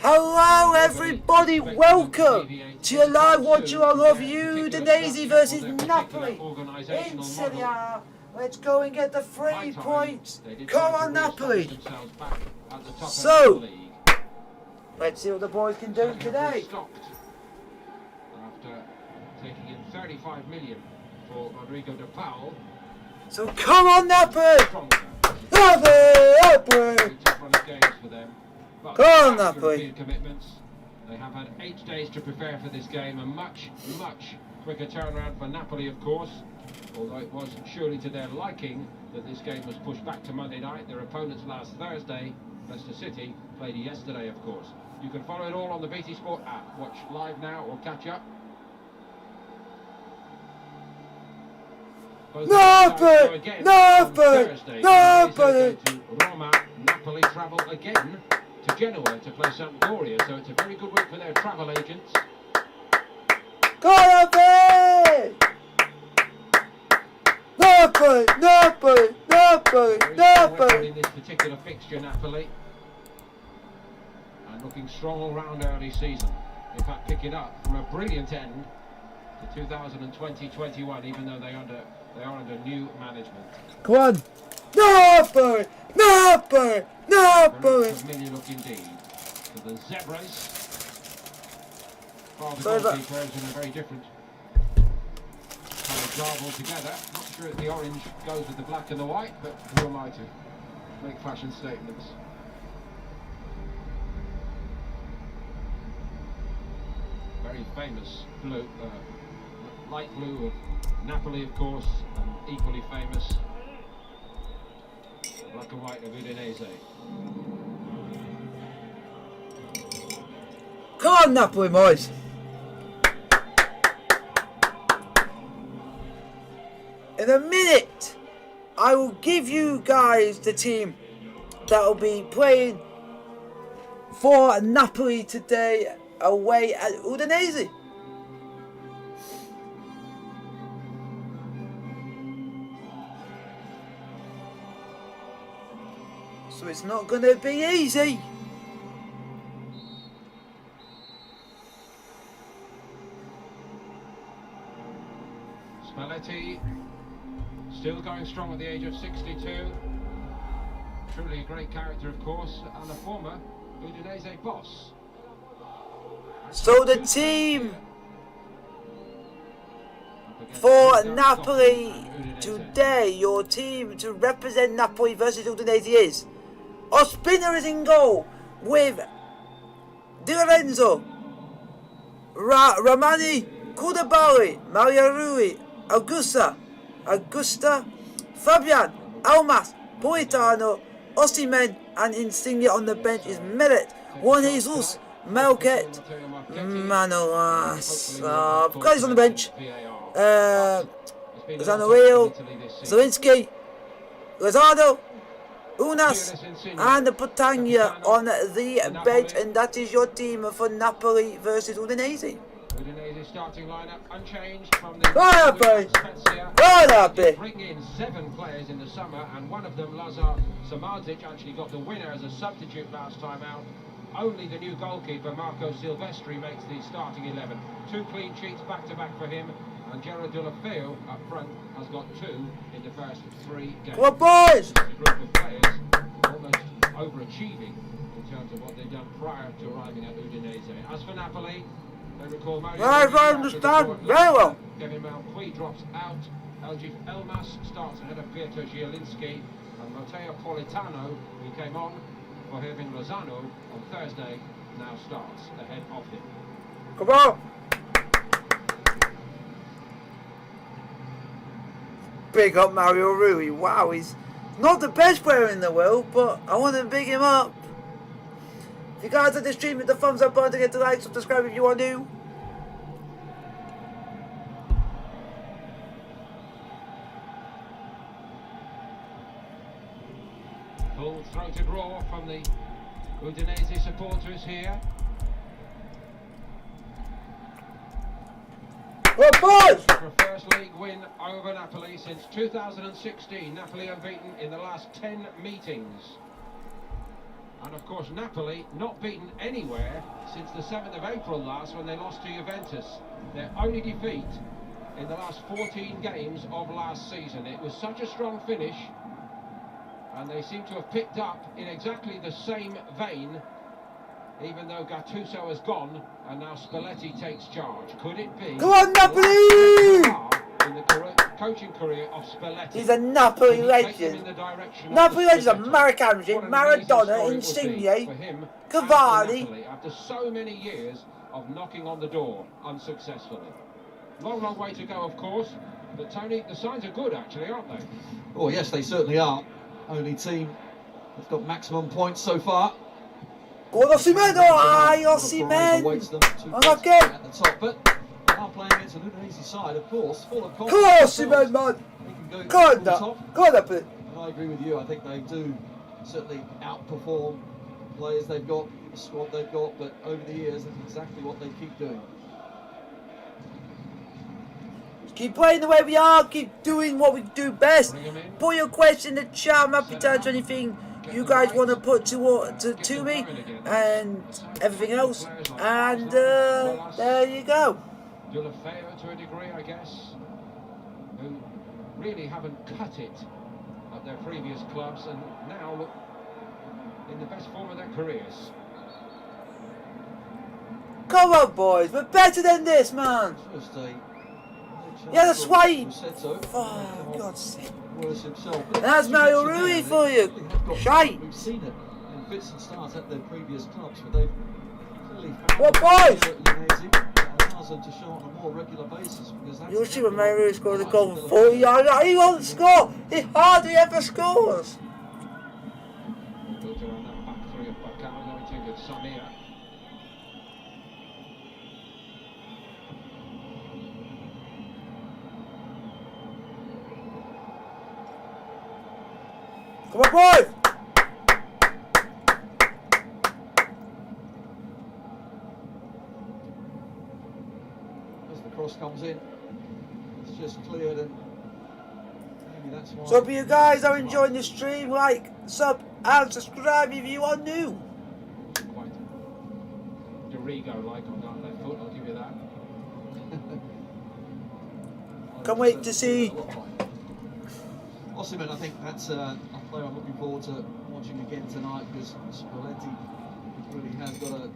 Hello everybody, welcome to your live watch-along of Udinese versus Napoli in Serie. Let's go and get the 3 points. Come on Napoli. So, let's see what the boys can do today. After taking in 35 million for Rodrigo de Paul. So come on Napoli. Napoli. Come on, Napoli. Commitments. They have had 8 days to prepare for this game, a much quicker turnaround for Napoli, of course. Although it was surely to their liking that this game was pushed back to Monday night. Their opponents last Thursday, Leicester City, played yesterday, of course. You can follow it all on the BT Sport app. Watch live now or catch up. Napoli! Napoli! Napoli! Roma. Napoli travel again to Genoa to play Sampdoria, so it's a very good week for their travel agents. Napoli! Napoli! Napoli! Napoli! Napoli! In this particular fixture, Napoli, and looking strong all round early season. In fact, picking up from a brilliant end to 2020-21, even though they are under new management. Come on! Napoli! Napoli! Napoli! Very familiar look indeed to the Zebras. Well, the goalkeeper is in a very different colour garb altogether. Not sure if the orange goes with the black and the white, but who am I to make fashion statements? Very famous blue, light blue of Napoli, of course, and equally famous black and white of Udinese. Come on, Napoli, boys! In a minute, I will give you guys the team that will be playing for Napoli today away at Udinese. So it's not going to be easy. Spalletti still going strong at the age of 62. Truly a great character, of course, and a former Udinese boss. So the team for Napoli today, your team to represent Napoli versus Udinese is Ospina is in goal with Di Lorenzo, Ramani, Koulibaly, Mario Rui, Augusta, Fabian, Almas, Politano, Osimhen, and Insigne on the bench is Millet, Juan Jesus, Melket, Manolas, guys on the bench, Zanorio, Zelinski, Lozano, Unas, and Patania on the bench, and that is your team for Napoli versus Udinese. Udinese starting lineup unchanged from the Spezia. Bring in 7 players in the summer, and one of them, Lazar Samardzic, actually got the winner as a substitute last time out. Only the new goalkeeper, Marco Silvestri, makes the starting 11. 2 clean sheets back-to-back for him, and Gerard Deulofeu up front has got 2 in the first 3 games. Come on, boys! A group of players almost overachieving in terms of what they've done prior to arriving at Udinese. As for Napoli, they recall Mario. I understand very well. Kevin Malqui drops out. Eljif Elmas starts ahead of Pietro Zielinski, and Matteo Politano, who came on for Hervin Lozano on Thursday, now starts ahead of him. Come on! Big up Mario Rui. Wow, he's not the best player in the world, but I want to big him up. If you guys like the stream, hit the thumbs up button to get the like, subscribe if you want to. Full-throated roar from the Udinese supporters here. Well, boys! For a first league win over Napoli since 2016. Napoli unbeaten in the last 10 meetings. And of course Napoli not beaten anywhere since the 7th of April last when they lost to Juventus. Their only defeat in the last 14 games of last season. It was such a strong finish, and they seem to have picked up in exactly the same vein, even though Gattuso has gone and now Spalletti takes charge. Could it be? Come on, Napoli! In the coaching career of Spalletti. He's a Napoli legend. Napoli legends are Maracamji, Maradona, Insigne, Cavani. After so many years of knocking on the door unsuccessfully. Long way to go, of course. But Tony, the signs are good, actually, aren't they? Oh yes, they certainly are. Only team that's got maximum points so far. Go Osimhen! Oh, Osimhen! Okay. At the top, but they are playing against an Udinese side, of course, full of confidence. Come on, Osimhen, man! Go on, Napoli. And I agree with you. I think they do certainly outperform players they've got, the squad they've got, but over the years, that's exactly what they keep doing. Keep playing the way we are, keep doing what we do best. Put your question in the chat, I'm happy to answer anything you guys want to put to me and everything else. And there you go. Deulofeu to a degree, I guess, who really haven't cut it at their previous clubs and now look in the best form of their careers. Come on, boys, we're better than this, man. Yeah, that's why. Oh, God's sake. That's Mario Rui for you. Shite. We've seen it in fits and starts at their previous clubs, but they've clearly what, boys? Allows them to show on a more regular basis. You'll see when Mario Rui scores a goal from 40 yards. He won't score. He hardly ever scores. Come on, boy! As the cross comes in, it's just cleared, and maybe that's why. So if you guys are enjoying the stream, like, sub, and subscribe if you are new. Quite Dorigo-like on that left foot, I'll give you that. Can't wait to see. Osimhen, I think that's a player I'm looking forward to watching again tonight, because Spalletti really has got a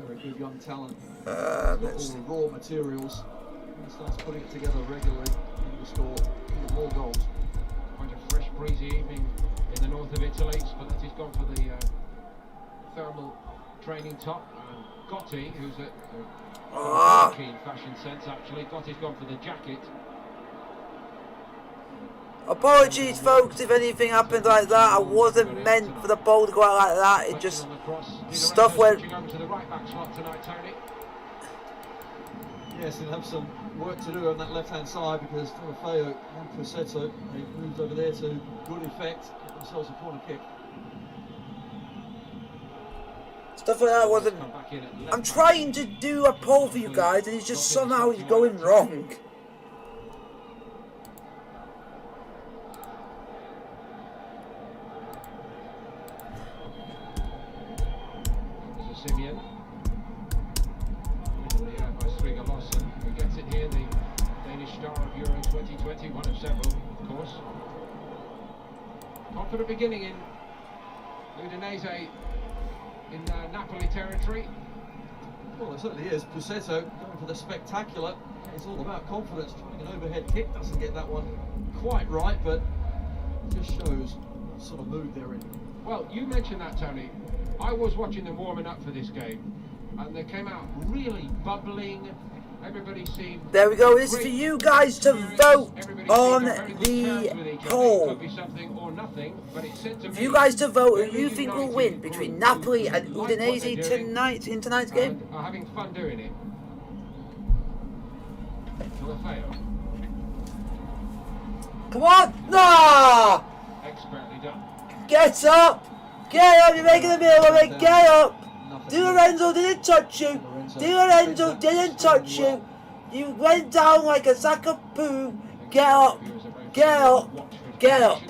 very good young talent. He's got all the raw materials. When he starts putting it together regularly, he will score even more goals. Quite a fresh, breezy evening in the north of Italy. Spalletti's gone for the thermal training top. And Gotti, who's a keen fashion sense actually, Gotti's gone for the jacket. Apologies, folks, if anything happened like that. I wasn't meant for the ball to go out like that. It just stuff went. Yes, he'll have some work to do on that left-hand side, because Deulofeu and Pusetto, they moved over there to good effect, get themselves a corner kick. Stuff like that wasn't. I'm trying to do a poll for you guys, and it's just somehow it's going wrong. Simeon. Who gets it here, the Danish star of Euro 2020, one of several, of course. Confident beginning in Udinese, in Napoli territory. Well, it certainly is. Pusetto going for the spectacular. It's all about confidence. Trying an overhead kick, doesn't get that one quite right, but it just shows what sort of mood they're in. Well, you mentioned that, Tony. I was watching them warming up for this game, and they came out really bubbling. Everybody seemed. There we go. This is for you guys to vote on the poll. Could be something or nothing, but it said to me, for you guys to vote who you think will win between Napoli and Udinese tonight in tonight's game. And are having fun doing it. Deulofeu. Come on! No! Expertly done. Get up! Get up! You're making a meal of it. Get up! Di Lorenzo didn't touch you. Di Lorenzo didn't touch you. You went down like a sack of poo. Get up! Get up! Get up!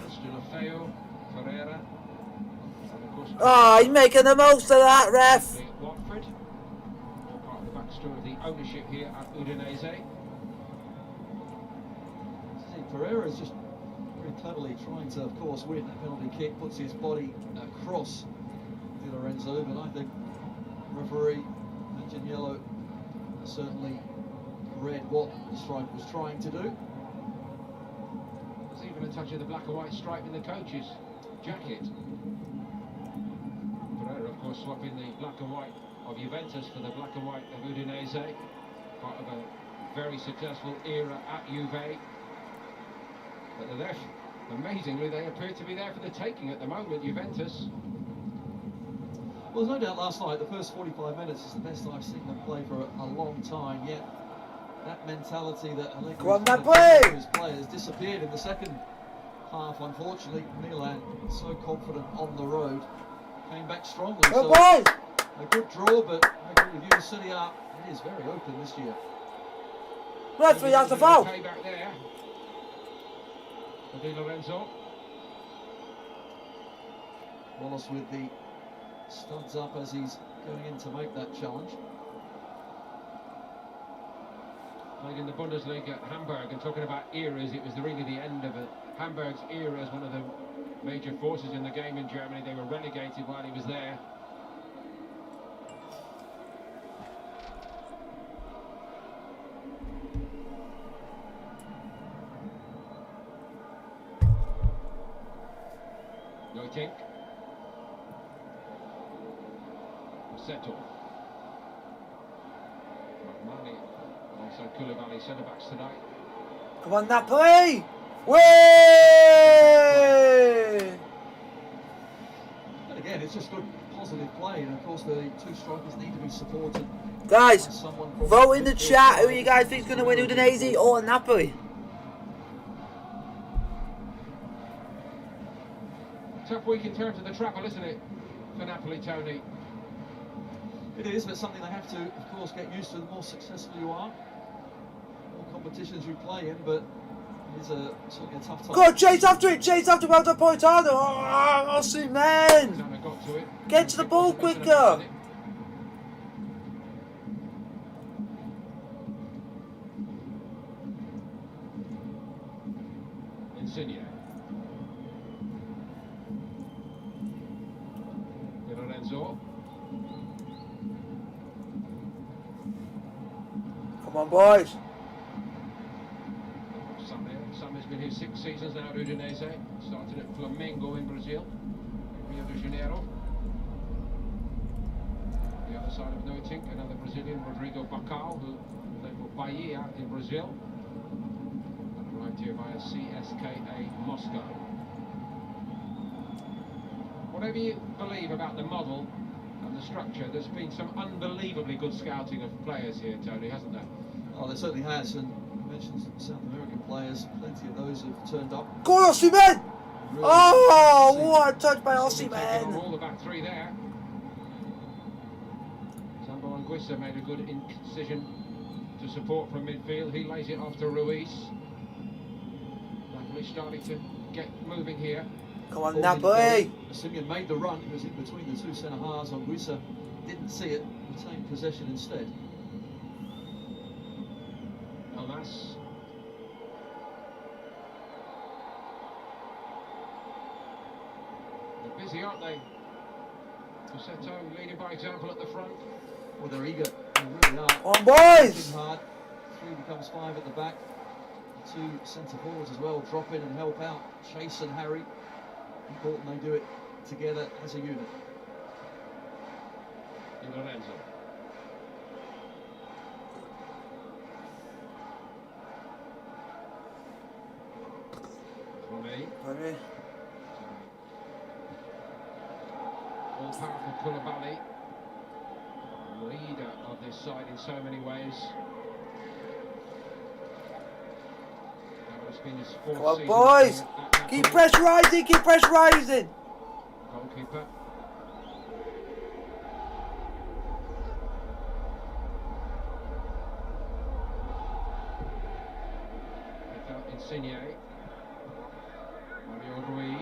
Oh, he's making the most of that, ref. Watford. All part of the backstory of the ownership here at Udinese. See, Pereira's just very cleverly trying to, of course, win a penalty kick, puts his body across Di Lorenzo, but I think referee mentioned yellow certainly read what the striker was trying to do. There's even a touch of the black and white stripe in the coach's jacket. Pereira, of course, swapping the black and white of Juventus for the black and white of Udinese. Part of a very successful era at Juve. But they're there. Amazingly, they appear to be there for the taking at the moment, Juventus. Well, there's no doubt last night, the first 45 minutes is the best I've seen them play for a long time, yet that mentality that Allegri's players disappeared in the second half. Unfortunately, Milan, so confident on the road, came back strongly. So a good draw, but I agree with you, Serie A, it is very open this year. Referee, that's a foul. Back there. Di Lorenzo. Wallace with the studs up as he's going in to make that challenge. Played in the Bundesliga at Hamburg, and talking about eras, it was really the end of Hamburg's era as one of the major forces in the game in Germany. They were relegated while he was there. Tink. Settle. Mane alongside Koulibaly, centre backs tonight. Come on, Napoli! Way! And again, it's just good, positive play, and of course the two strikers need to be supported. Guys, vote in the chat who you guys think is going to win, Udinese or Napoli. Tough week in terms of the travel, isn't it, for Napoli, Tony? It is, but something they have to, of course, get used to. The more successful you are, the more competitions you play in, but it is certainly a tough time. Go on, chase after it, well done, Poitano. Oh, man. Got to it. Get to the ball quicker. Insigne. Di Lorenzo. Come on, boys. Sam has been here 6 seasons now at Udinese. Started at Flamengo in Brazil, Rio de Janeiro. The other side of Noitink, another Brazilian, Rodrigo Bacau, who played for Bahia in Brazil. And arrived here via CSKA Moscow. Whatever you believe about the model and the structure, there's been some unbelievably good scouting of players here, Tony, hasn't there? Oh, there certainly has, and you mentioned South American players, plenty of those have turned up. Go on, Osimhen! Really Oh, what a touch by Taking on Osimhen! all the back three there. Sambo Anguissa made a good incision to support from midfield. He lays it off to Ruiz. Napoli starting to get moving here. Come on, Napoli! Simeon made the run, he was in between the two centre halves. Anguissa didn't see it, retained possession instead. Almas. They're busy, aren't they? Cossetto leading by example at the front. Well, they're eager, they really are. Come on, boys! Working hard. 3 becomes 5 at the back. The 2 centre forwards as well drop in and help out. Chase and Harry. Important they do it together as a unit. Di Lorenzo. For me. All-powerful Koulibaly, leader of this side in so many ways. It's been his 4th Come on, season boys! here at Keep Napoli. pressurising, keep pressurising! Goalkeeper. Picked out Insigne. Mario Rui.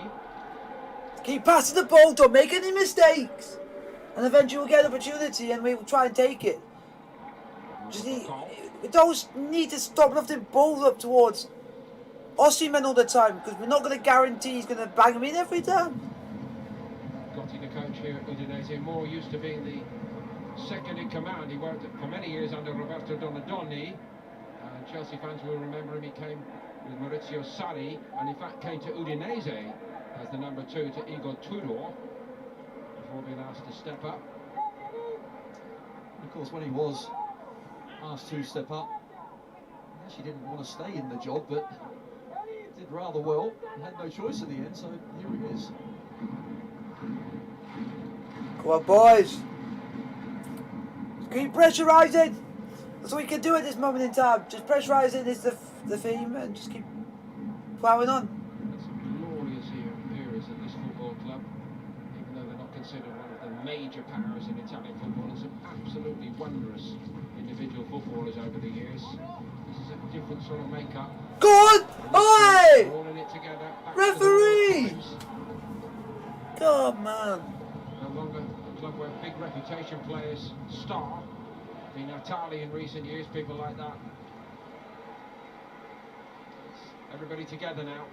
Keep passing the ball, don't make any mistakes. And eventually we'll get an opportunity and we will try and take it. We don't need to stop lifting balls up towards Osimhen all the time, because we're not going to guarantee he's going to bang him in every time. Gotti, the coach here at Udinese, more used to being the second in command. He worked for many years under Roberto Donadoni. Chelsea fans will remember him. He came with Maurizio Sarri, and in fact came to Udinese as the number 2 to Igor Tudor before being asked to step up. Of course, when he was asked to step up, he actually didn't want to stay in the job, but did rather well and had no choice in the end, so here he is. Come on, boys. Keep pressurising. That's what we can do at this moment in time. Just pressurising is the theme, and just keep ploughing on. It's some glorious eras at this football club, even though they're not considered one of the major powers in Italian football, and some absolutely wondrous individual footballers over the years. This is a different sort of makeup. Go on! Oi! All in it together. Referee! God, man. No longer a club where big reputation players star. The Natali in recent years, people like that. Everybody together now.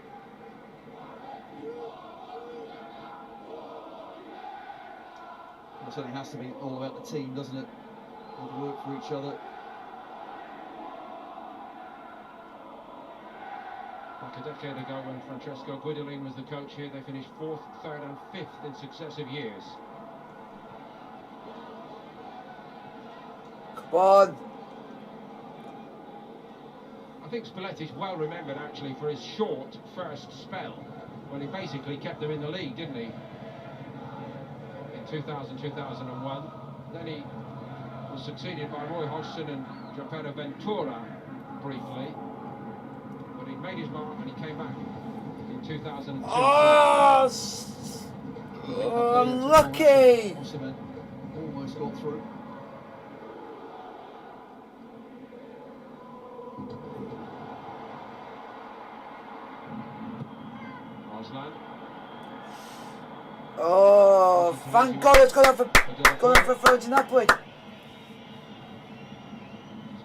It certainly has to be all about the team, doesn't it? All to work for each other. Like a decade ago, when Francesco Guidolin was the coach here, they finished 4th, 3rd and 5th in successive years. Come on. I think Spalletti's well remembered actually for his short first spell, when he basically kept them in the league, didn't he? In 2000, 2001. Then he was succeeded by Roy Hodgson and Gianpiero Ventura briefly. But he made his mark and he came back in 2002. Oh, unlucky. Osimhen almost got through. Arslan. Oh, thank God it's gone for third to Napoli.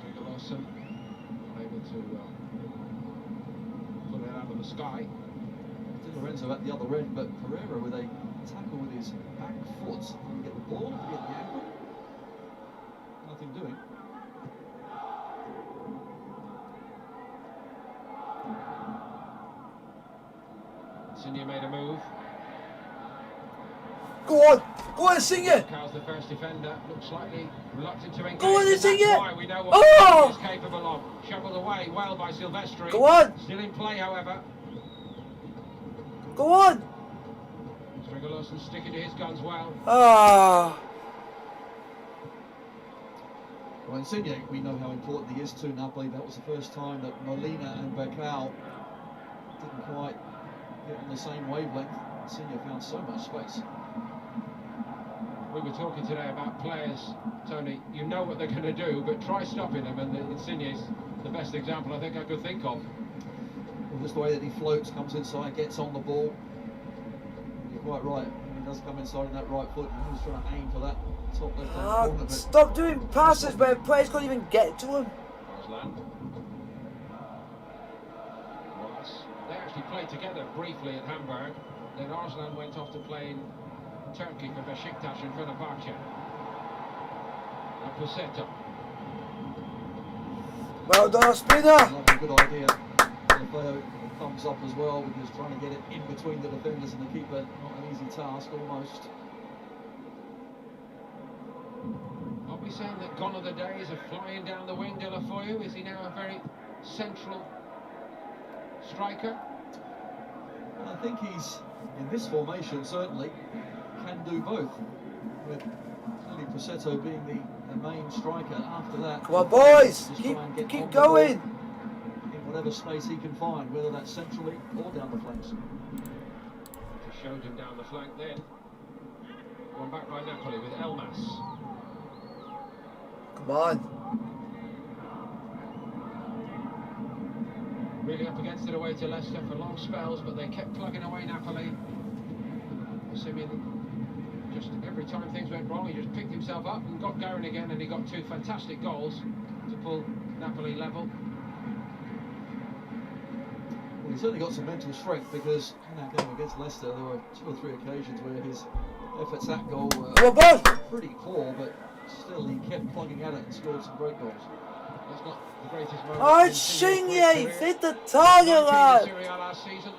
Stigaloson able to put it out of the sky. Di Lorenzo at the other end, but Pereira with a tackle with his back foot. Didn't get the ball, didn't get the ankle. Nothing doing. Insigne made a move. Go on, Insigne. Carl's the first defender. Looks slightly reluctant to engage. Go on, Insigne. That's why we know what Oh! he's capable of. Shoveled away well by Silvestri. Go on. Still in play, however. Go on. Stringolosson sticking to his guns well. Ah. Well, Insigne, we know how important he is to Napoli. That was the first time that Molina and Becao didn't quite get on the same wavelength. Insigne found so much space. We were talking today about players, Tony, you know what they're going to do, but try stopping them, and Insigne's the best example I think I could think of. Well, just the way that he floats, comes inside, gets on the ball. You're quite right. He does come inside in that right foot. He's trying to aim for that top left-hand corner. Stop doing passes where players can't even get to him. Arslan. They actually played together briefly at Hamburg. Then Arslan went off to play in Turkey for Beşiktaş and Fenerbahçe. And Pussetto. Well done, Spinner. Another good idea. Lefeo thumbs up as well, because trying to get it in between the defenders and the keeper, not an easy task, almost. Are we saying that gone are the days of flying down the wing, De La Foyu? Is he now a very central striker? I think he's, in this formation certainly, can do both. With clearly Pussetto being the main striker. After that, Come on, boys. just try and get Keep on the going. ball in whatever space he can find, whether that's centrally or down the flanks. Just showed him down the flank then. One back by Napoli with Elmas. Come on. Really up against it away to Leicester for long spells, but they kept plugging away Napoli. notice him in just every time things went wrong, he just picked himself up and got going again, and he got 2 fantastic goals to pull Napoli level. Well, he's certainly got some mental strength, because in that game against Leicester, there were 2 or 3 occasions where his efforts at goal were pretty poor, but still he kept plugging at it and scored some great goals. That's not the greatest moment. Oh, in Insigne, his hit the career. target, 19 in lad. Serie A last season.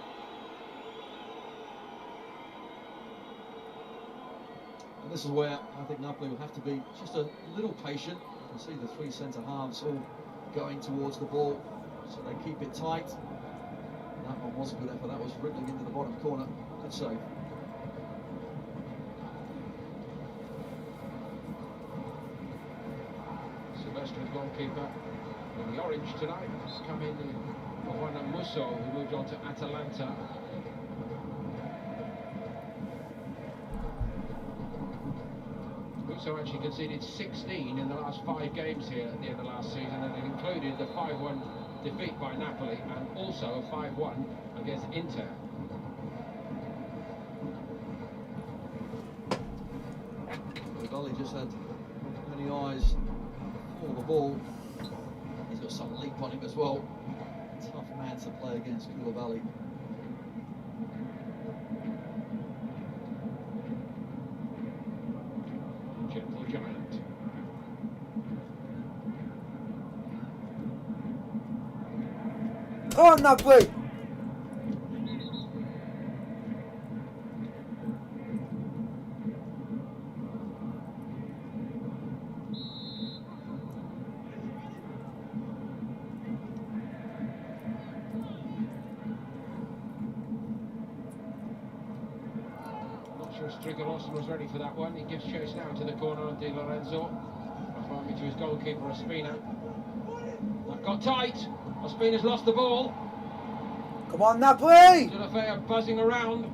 And this is where I think Napoli will have to be just a little patient. You can see the 3 centre-halves all going towards the ball, so they keep it tight. And that one was a good effort. That was rippling into the bottom corner. Good save. Silvestri's goalkeeper in the orange tonight has come in, Juan Musso, who moved on to Atalanta. Musso actually conceded 16 in the last 5 games here at the end of last season, and it included the 5-1 defeat by Napoli and also a 5-1 against Inter. Koulibaly just had many eyes for the ball. He's got some leap on him as well. Tough man to play against, Koulibaly. Gentle giant. Come on, Napoli. Stricker Lawson was ready for that one. He gives chase now to the corner on Di Lorenzo. Finally to his goalkeeper Ospina. That got tight. Ospina's lost the ball. Come on, Napoli. De La Fea buzzing around.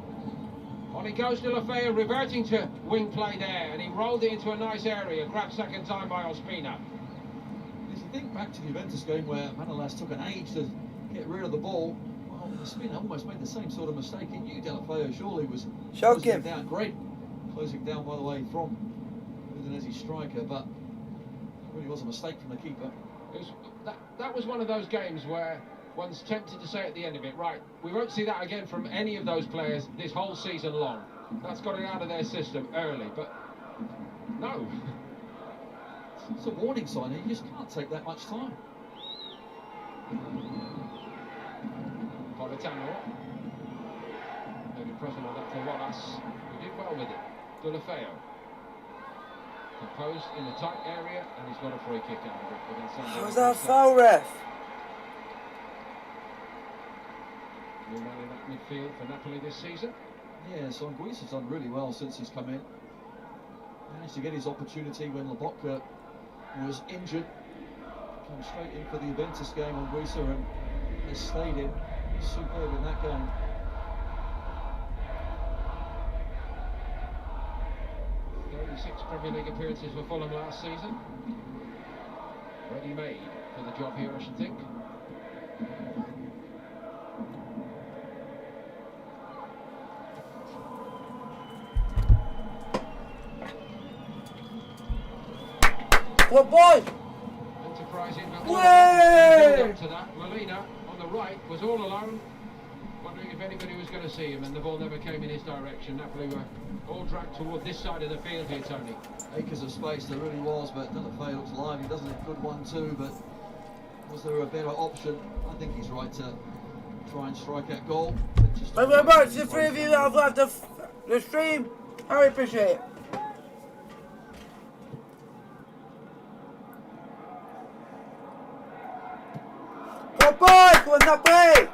On he goes, De La Fea reverting to wing play there, and he rolled it into a nice area. Grabbed second time by Ospina. If you think back to the Juventus game where Manolas took an age to get rid of the ball, well, Ospina almost made the same sort of mistake. He knew De La Fea surely was closing it down. Great closing down, by the way, from Udinese striker, but it really was a mistake from the keeper. That was one of those games where one's tempted to say at the end of it, right, we won't see that again from any of those players this whole season long. That's got it out of their system early, but no. It's a warning sign. You just can't take that much time. Politano. Maybe present on that for Wallace, who did well with it. De La Fea. Composed in the tight area, and he's got a free kick out of it. How's that foul, ref? New man in that midfield for Napoli this season. Yeah, so Anguissa has done really well since he's come in. Managed to get his opportunity when Lobotka was injured. Came straight in for the Juventus game on Anguissa and has stayed in. Superb in that game. 36 Premier League appearances for Fulham last season. Ready made for the job here, I should think. Good boy. Enterprising, but Way! up to that. Molina on the right was all alone, wondering if anybody was going to see him, and the ball never came in his direction. Napoli were all dragged toward this side of the field here, Tony. Acres of space there really was, but De La Fea looks lively, doesn't it? Good 1-2, but was there a better option? I think he's right to try and strike that goal. Thank you very much to the 3 of you that have left the stream. I really appreciate it. Good boy, come on, Napoli.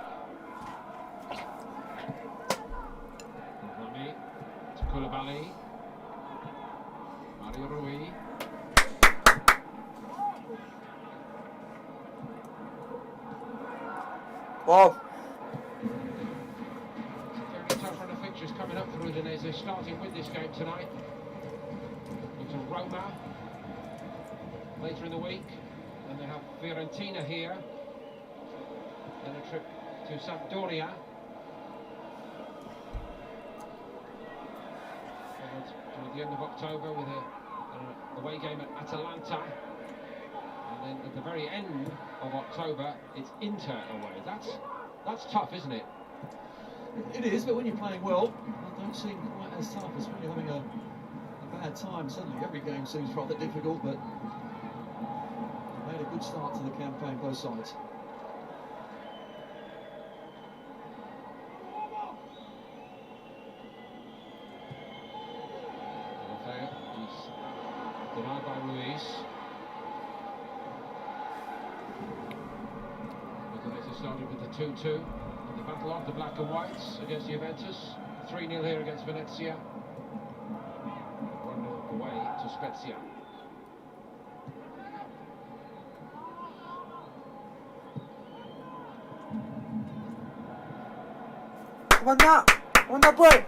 To Koulibaly. Mario Rui. Wow. It's a very tough run of fixtures coming up for Udinese, starting with this game tonight. It's a Roma later in the week. Then they have Fiorentina here. Then a trip to Sampdoria. the end of October with an away game at Atalanta. And then at the very end of October, it's Inter away. That's tough, isn't it? It is, but when you're playing well, it don't seem quite as tough as when you're having a bad time. Suddenly every game seems rather difficult, but made a good start to the campaign, both sides. He's denied by Ruiz. Udinese started with the 2-2 in the battle of the black and whites against Juventus. 3-0 here against Venezia. 1-0 away to Spezia. Come on, boy.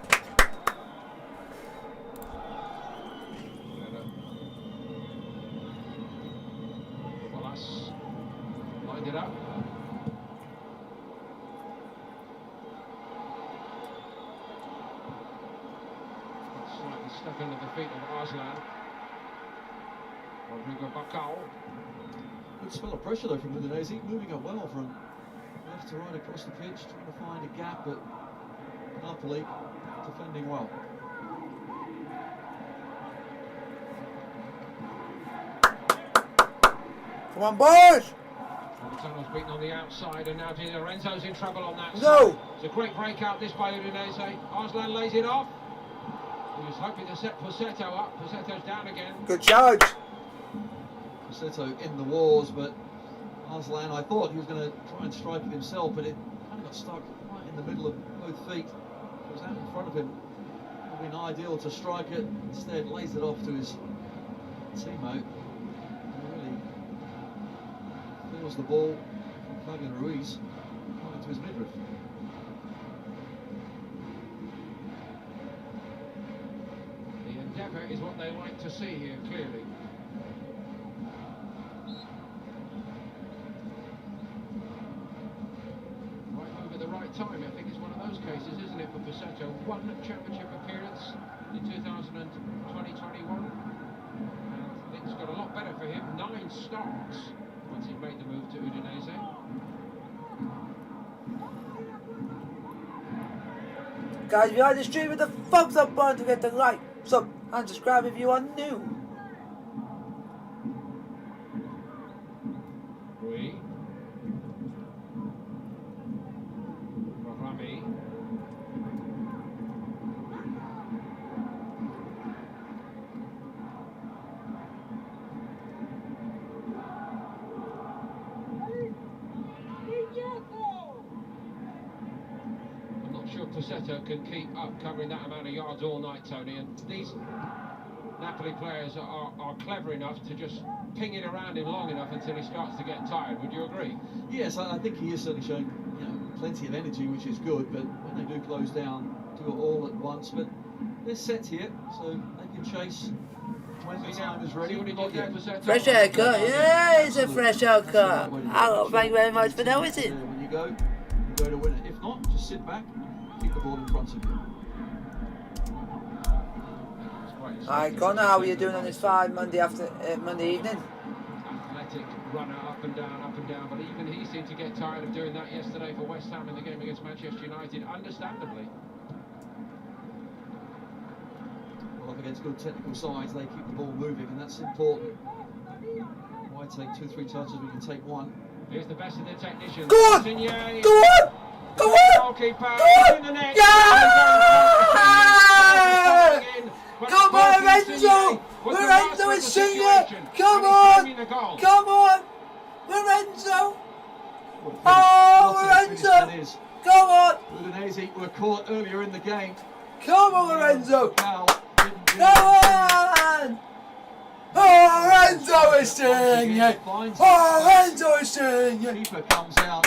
Lined it up. Slightly stuck under the feet of Arslan. Rodrigo Bacau. Good spell of pressure though from Udinese, moving it well from left to right across the pitch, trying to find a gap, but Napoli defending well. Come on, boys. Tunnel's beaten on the outside, and now Di Lorenzo's in trouble on that No. side. It's a great breakout this by Udinese. Arslan lays it off. He was hoping to set Pussetto up. Pussetto's down again. Good charge. Pussetto in the wars, but Arslan, I thought he was going to try and strike it himself, but it kind of got stuck right in the middle of both feet. It was out in front of him. It would have been ideal to strike it. Instead, lays it off to his teammate. Really feels the ball from Fabian Ruiz right into his midriff. The endeavour is what they like to see here, clearly. Right move at the right time, I think it's one of those cases, isn't it, for Pussetto? One championship appearance in 2020-21. And things got a lot better for him. 9 starts once he made the move to Udinese. Guys, if you like the stream with the thumbs up button to get the like, sub, and subscribe if you are new. Rui. Rahami. I'm not sure Pussetto can keep up covering that amount of yards all night, Tony, and these Napoli players are clever enough to just ping it around him long enough until he starts to get tired. Would you agree? Yes, I think he is certainly showing plenty of energy, which is good, but when they do close down, do it all at once. But they're set here, so they can chase when the time is ready. Fresh haircut, yeah, it's a fresh haircut. Hello, thank you very much for noticing. When you go to win it. If not, just sit back, keep the ball in front of you. Alright, Connor, how are you doing on this fine Monday evening? Athletic runner up and down, but even he seemed to get tired of doing that yesterday for West Ham in the game against Manchester United, understandably. Well, up against good technical sides, they keep the ball moving, and that's important. Why take 2-3 touches when you can take one? Here's the best of the technicians. Go on! Insigne. Go on! Go on! Goalkeeper Go on! in the net. Yeah! Come on, Lorenzo! Lorenzo Insigne! Come on! Come on! Lorenzo! Oh, Lorenzo! Come on! Udinese were caught earlier in the game. Come on, Lorenzo! Come on! Oh, Lorenzo Insigne! Oh, Lorenzo Insigne! Keeper comes out.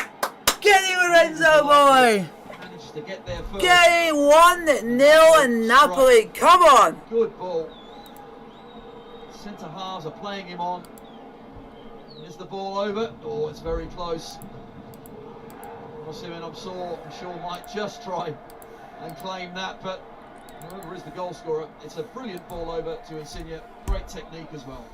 Get him, Lorenzo, boy! Managed to get there first. Get him 1-0 and Napoli, come on! Good ball. Centre halves are playing him on. Is the ball over? Oh, it's very close. I'm sure might just try and claim that, but Whoever is the goal scorer, it's a brilliant ball over to Insigne. Great technique as well.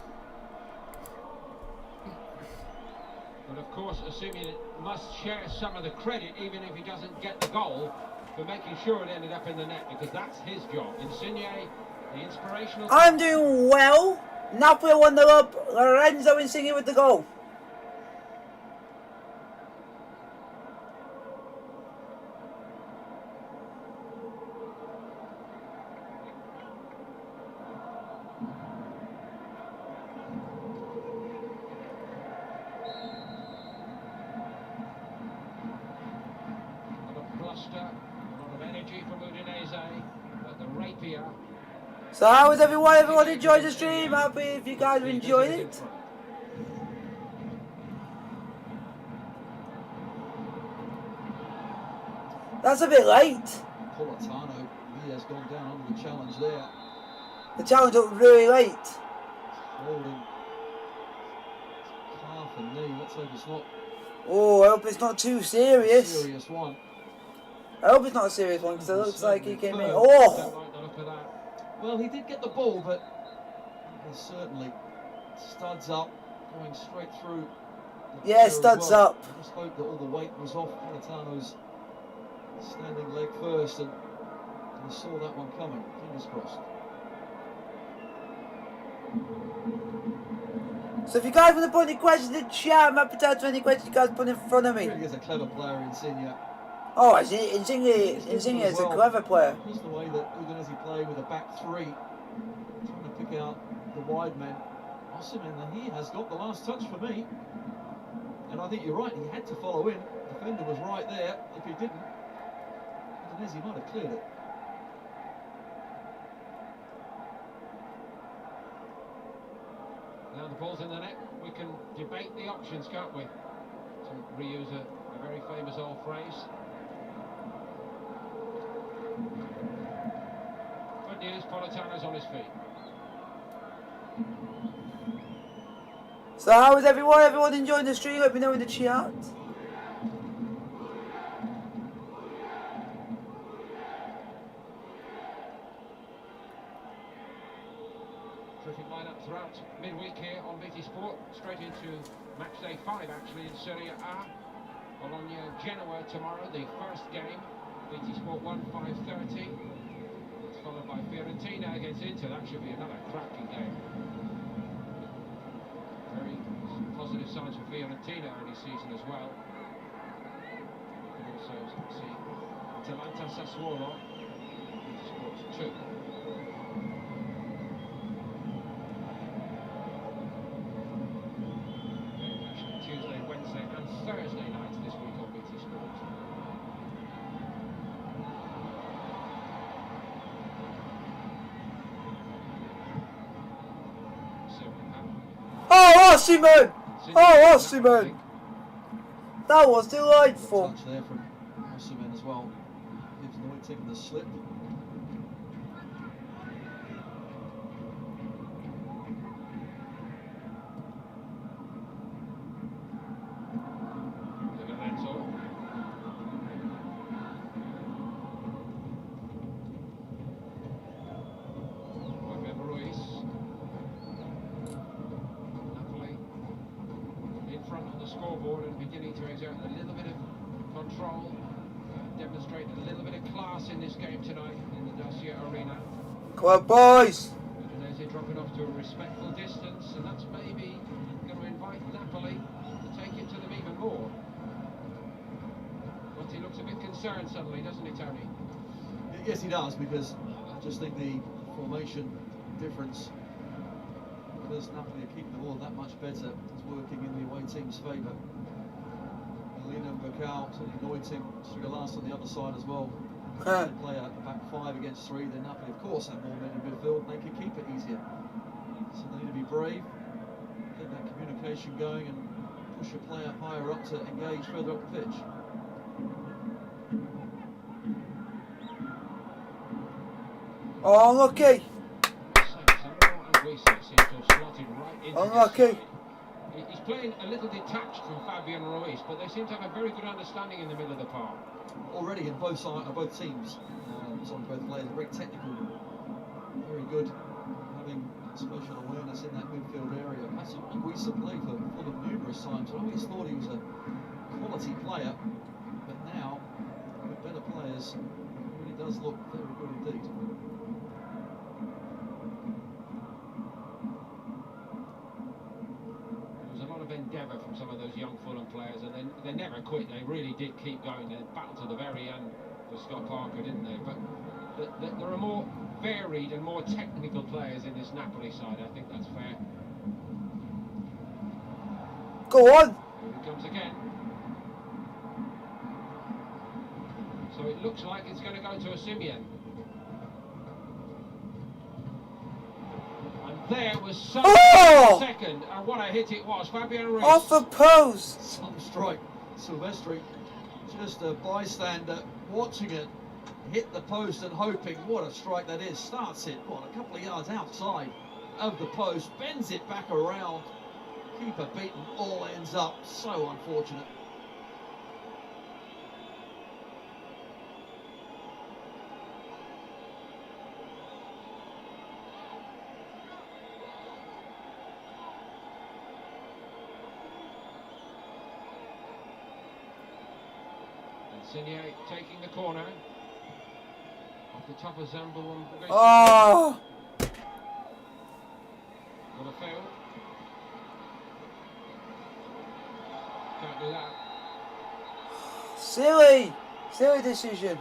But of course, Osimhen must share some of the credit, even if he doesn't get the goal, for making sure it ended up in the net, because that's his job. Insigne, the inspirational... I'm doing well. Napoli 1-0 up. Lorenzo Insigne with the goal. A lot of energy from Udinese, but the rapier... So how was everyone? Everyone enjoyed the stream? Happy if you guys enjoyed it. That's a bit late. Politano, he has gone down under the challenge there. The challenge looked really late. Holding calf and knee. Let's hope it's not Oh, I hope it's not too serious. a serious one. I hope it's not a serious one because it looks like he came in. Don't Oh! like the look of that. Well, he did get the ball, but he certainly studs up, going straight through. The Yeah, player as studs well. up. I just hope that all the weight was off Politano's standing leg first, and he saw that one coming. Fingers crossed. So if you guys want to put any questions in the chat, I'm happy to answer any questions you guys put in front of me. He really is a clever player, Insigne. Oh, Insigne is a clever player. Just the way that Udinese play with a back three, trying to pick out the wide men. Osimhen, he has got the last touch for me. And I think you're right, he had to follow in. The defender was right there. If he didn't, Udinese might have cleared it. Now the ball's in the net, we can debate the options, can't we? To reuse a very famous old phrase. Good news, Politano's on his feet. So how is everyone? Everyone enjoying the stream? Let me know in the chat. Terrific lineup throughout midweek here on BT Sport. Straight into match day 5 actually in Serie A. Bologna Genoa tomorrow, the first game. BT Sport 1, 5:30. It's followed by Fiorentina against Inter. That should be another cracking game. Very positive signs for Fiorentina early season as well. We can also see Atalanta Sassuolo. BT Sports 2. Tuesday, Wednesday and Thursday nights this week on BT Sports. Oh, Osimhen! Oh, Osimhen! That was delightful. Touch there from Osimhen as well. Gives Neuting the slip. Scoreboard and beginning to exert a little bit of control, demonstrate a little bit of class in this game tonight in the Dacia Arena. Come on, boys! Udinese dropping off to a respectful distance, and that's maybe going to invite Napoli to take it to them even more. But he looks a bit concerned suddenly, doesn't he, Tony? Yes, he does, because I just think the formation difference, because Napoli are keeping the ball that much better, is working in the away team's favour. Melina and Bacao, Neuting, Strigalas on the other side as well. If they play a back 5 against 3, then Napoli of course have more men in midfield, and they can keep it easier. So they need to be brave, get that communication going, and push a player higher up to engage further up the pitch. Oh, unlucky. Unlucky. He's playing a little detached from Fabian Ruiz, but they seem to have a very good understanding in the middle of the park. Already in both teams, both players, very technical, very good, having special awareness in that midfield area. That's Anguissa played for Fulham numerous times. I always thought he was a quality player, but now with better players, he really does look very good indeed. Endeavour from some of those young Fulham players, and they never quit. They really did keep going. They battled to the very end for Scott Parker, didn't they? But there are more varied and more technical players in this Napoli side. I think that's fair. Go on! Here he comes again. So it looks like it's going to go to a Simeon. There was some second, and what a hit it was. Fabian Ruiz. Off the post. Some strike. Silvestri, just a bystander, watching it hit the post and hoping. What a strike that is. Starts it, a couple of yards outside of the post, bends it back around. Keeper beaten, all ends up. So unfortunate. Serie taking the corner off the top of Zambo. Oh! What a fail. Can't do that. Silly decision.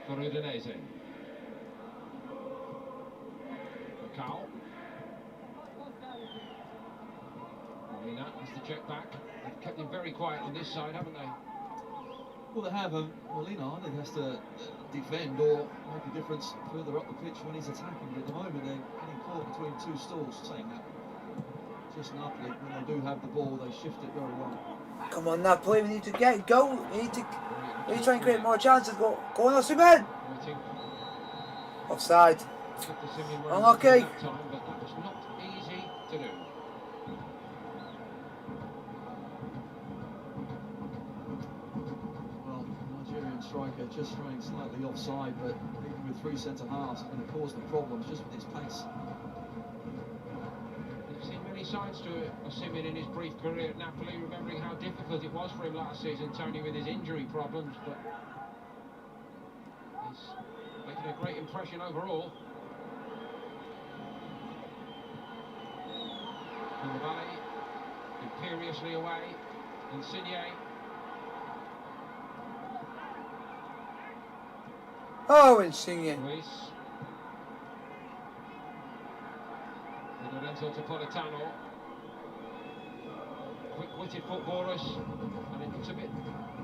For Udinese. Macau. Molina has to check back. They've kept him very quiet on this side, haven't they? Well, they have. Molina, I think, has to defend or make a difference further up the pitch when he's attacking. But at the moment, they're getting caught between two stools, saying that. Just Napoli, when they do have the ball, they shift it very well. Come on, Napoli, we need to get go. We need to try and create more chances. Go on, Osimhen! Offside. Unlucky. But that was not easy to do. Well, Nigerian striker just running slightly offside, but even with three centre halves, it's going to cause them problems just with his pace. We've seen many sides to Osimhen in his brief career at Napoli, remembering how difficult it was for him last season, Tony, with his injury problems, but he's making a great impression overall. Koulibaly imperiously away, Insigne. Oh, Insigne. Ruiz. Lorenzo to Politano. Quick-witted footballers, and it looks a bit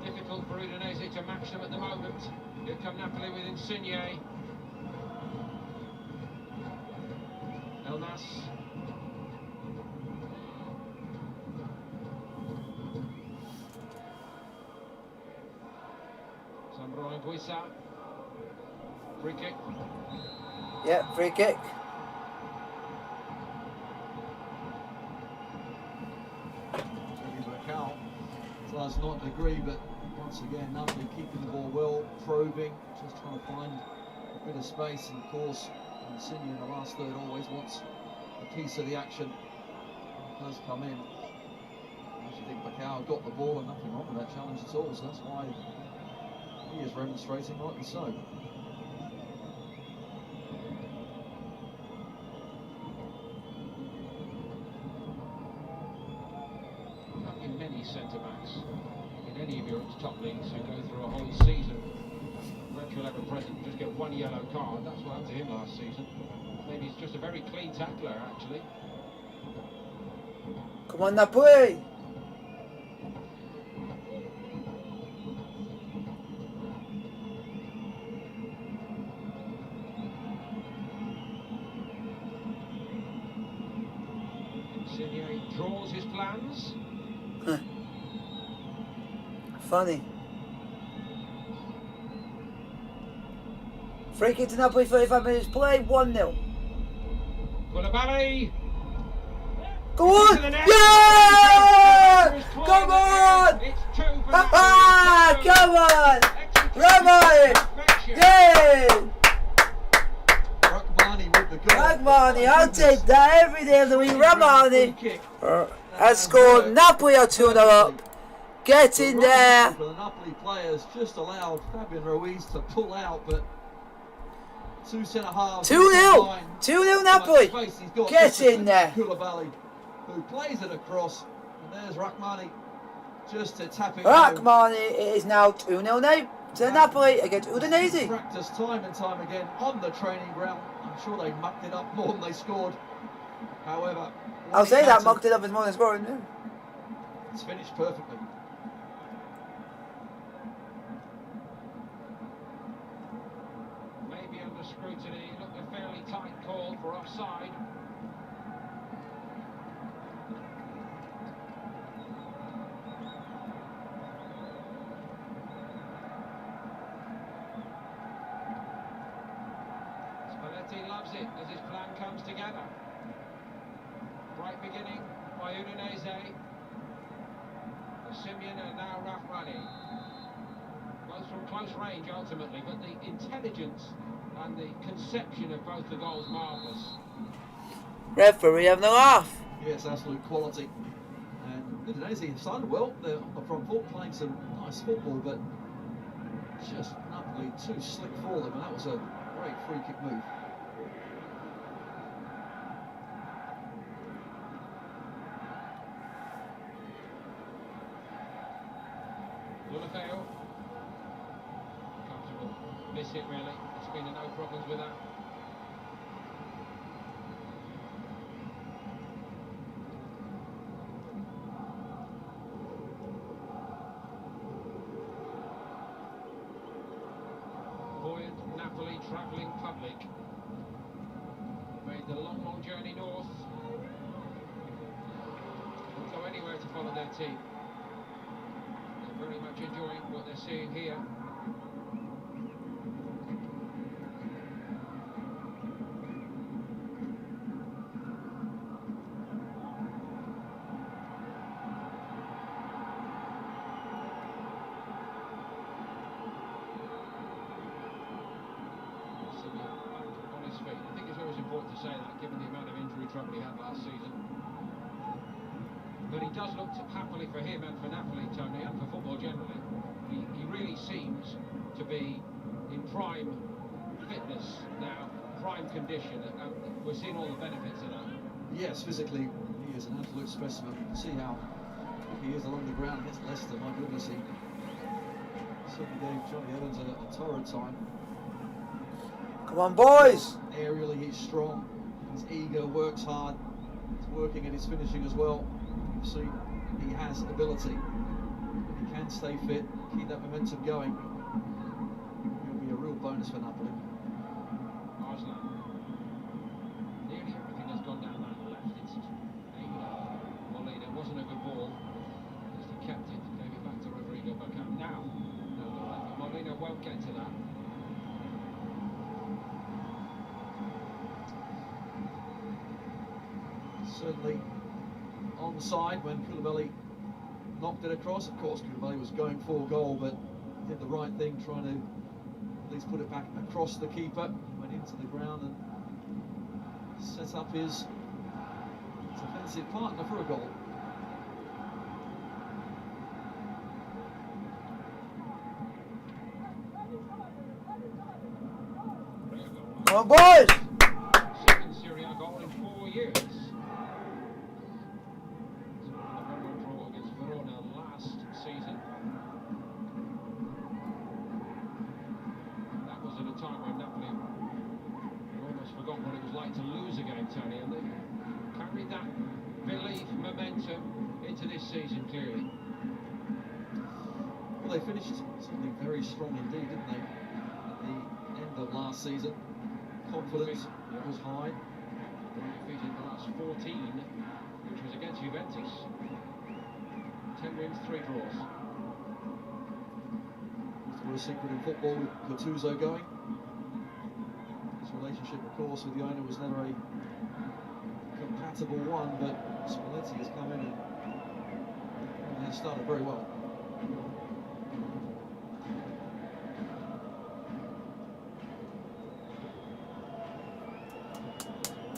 difficult for Udinese to match them at the moment. Here come Napoli with Insigne. Elmas. Sambro Anguissa. Free kick. Yeah, free kick. Does not agree, but once again, Napoli keeping the ball well, probing, just trying to find a bit of space, and of course, Insigne in the last third always wants a piece of the action. It does come in. I actually think Macau got the ball and nothing wrong with that challenge at all, so that's why he is remonstrating, rightly so. Centre-backs in any of Europe's top leagues who go through a whole season, virtual ever present, just get one yellow card. That's what happened to him last season. Maybe he's just a very clean tackler, actually. Come on, Napoli! Serie draws his plans. Funny. Free kick to Napoli, 35 minutes play, 1-0. Koulibaly. Go on! Yeah! Come on! It's 2 for Ha come on! Ramani! Yeah! Rahmani with the goal. Rahmani, I'll take that every day of the week. Rahmani has scored. Napoli are 2-0 up. Get in there. The Napoli players just allowed Fabian Ruiz to pull out, but two centre halves. 2-0. 2-0 Napoli. Get in there. Koulibaly, who plays it across, and there's Rahmani just to tap it. Rahmani, it is now 2-0 now to Napoli against Udinese. Practice time and time again on the training ground. I'm sure they mucked it up more than they scored. However, I'll say that mucked it up as more than scoring. Yeah. It's finished perfectly. Maybe under scrutiny, looked a fairly tight call for offside. Spalletti loves it as his plan comes together. Bright beginning by Udinese. Simeon and now Rahmani. Both from close range ultimately, but the intelligence and the conception of both the goals marvellous. Referee having a laugh. Yes, absolute quality. And Udinese have started well. They're on the front foot playing some nice football, but just Napoli too slick for them, and that was a great free kick move. Lulafeo. Comfortable. Miss it really. It's been no problems with that. Buoyant Napoli travelling public. Made the long journey north. Won't go anywhere to follow their team. Very much enjoying what they're seeing here. On his feet. I think it's always important to say that, given the amount of injury trouble he had last season. But he does look happily for him and for Napoli, Tony, and for football generally. He really seems to be in prime fitness now, prime condition, and we're seeing all the benefits of that. Yes, physically, he is an absolute specimen. See how he is along the ground against Leicester. My goodness, he certainly gave Johnny Evans a torrid time. Come on, boys. Aerially, he's strong, he's eager, works hard, he's working at his finishing as well. See, he has ability. He can stay fit, keep that momentum going. He'll be a real bonus for Napoli. Arslan. Nearly everything has gone down that left. It's Molina. Wasn't a good ball. Just he kept it, gave it back to Rodrigo Bacam. Now, Molina won't get to that. Certainly onside when Koulibaly knocked it across. Of course, Koulibaly was going for goal, but did the right thing, trying to at least put it back across the keeper. Went into the ground and set up his defensive partner for a goal. Come on, boys. Second Serie goal in 4 years. Against Verona last season. That was at a time when Napoli almost forgot what it was like to lose a game, Tony, and they carried that belief, momentum into this season clearly. Well, they finished something very strong indeed, didn't they? At the end of last season, confidence was high. defeated in the last 14, which was against Juventus. 10 wins, 3 draws. What a secret in football with Gattuso going. His relationship, of course, with the owner was never a compatible one, but Spalletti has come in and has started very well.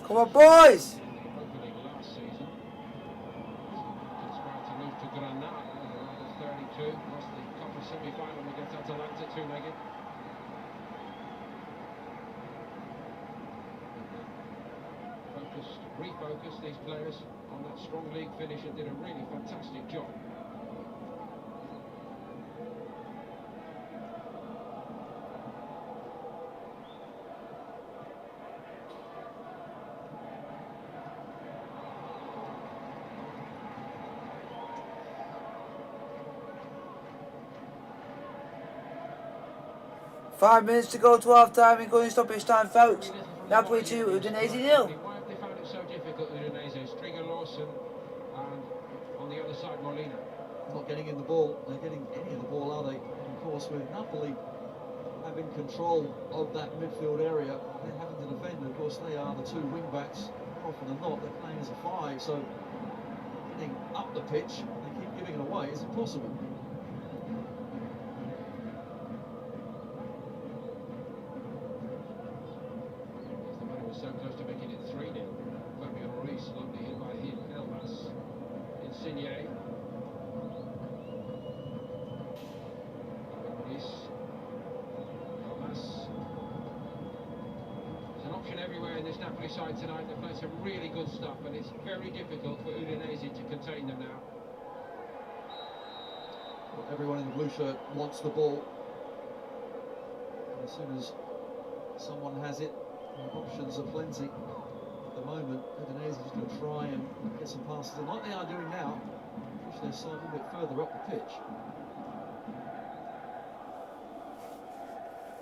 Come on, boys! Opening last season. Conspired to move to Granada at the round of 32. Lost the Copa semi-final against Atalanta 2-legged. Refocused these players on that strong league finish and did a really fantastic job. Five minutes to go to half time, including stoppage time, folks. Napoli 2, Udinese 0. Why have they found it so difficult, Udinese? Stringer Lawson and on the other side, Molina. Not getting in the ball, they're getting any of the ball, are they? And of course, with Napoli having control of that midfield area, they're having to defend. Of course, they are the 2 wing backs. More often than not, they're playing as a 5, so getting up the pitch, they keep giving it away. It's impossible. So close to making it 3-0. Fabian Ruiz, lovely hit by him. Elmas. Insigne. Fabian Ruiz. Elmas. There's an option everywhere in this Napoli side tonight. They've played some really good stuff, and it's very difficult for Udinese to contain them now. Well, everyone in the blue shirt wants the ball. And as soon as someone has it, the options are plenty. At the moment, Udinese is just going to try and get some passes in, like they are doing now, push their side a little bit further up the pitch.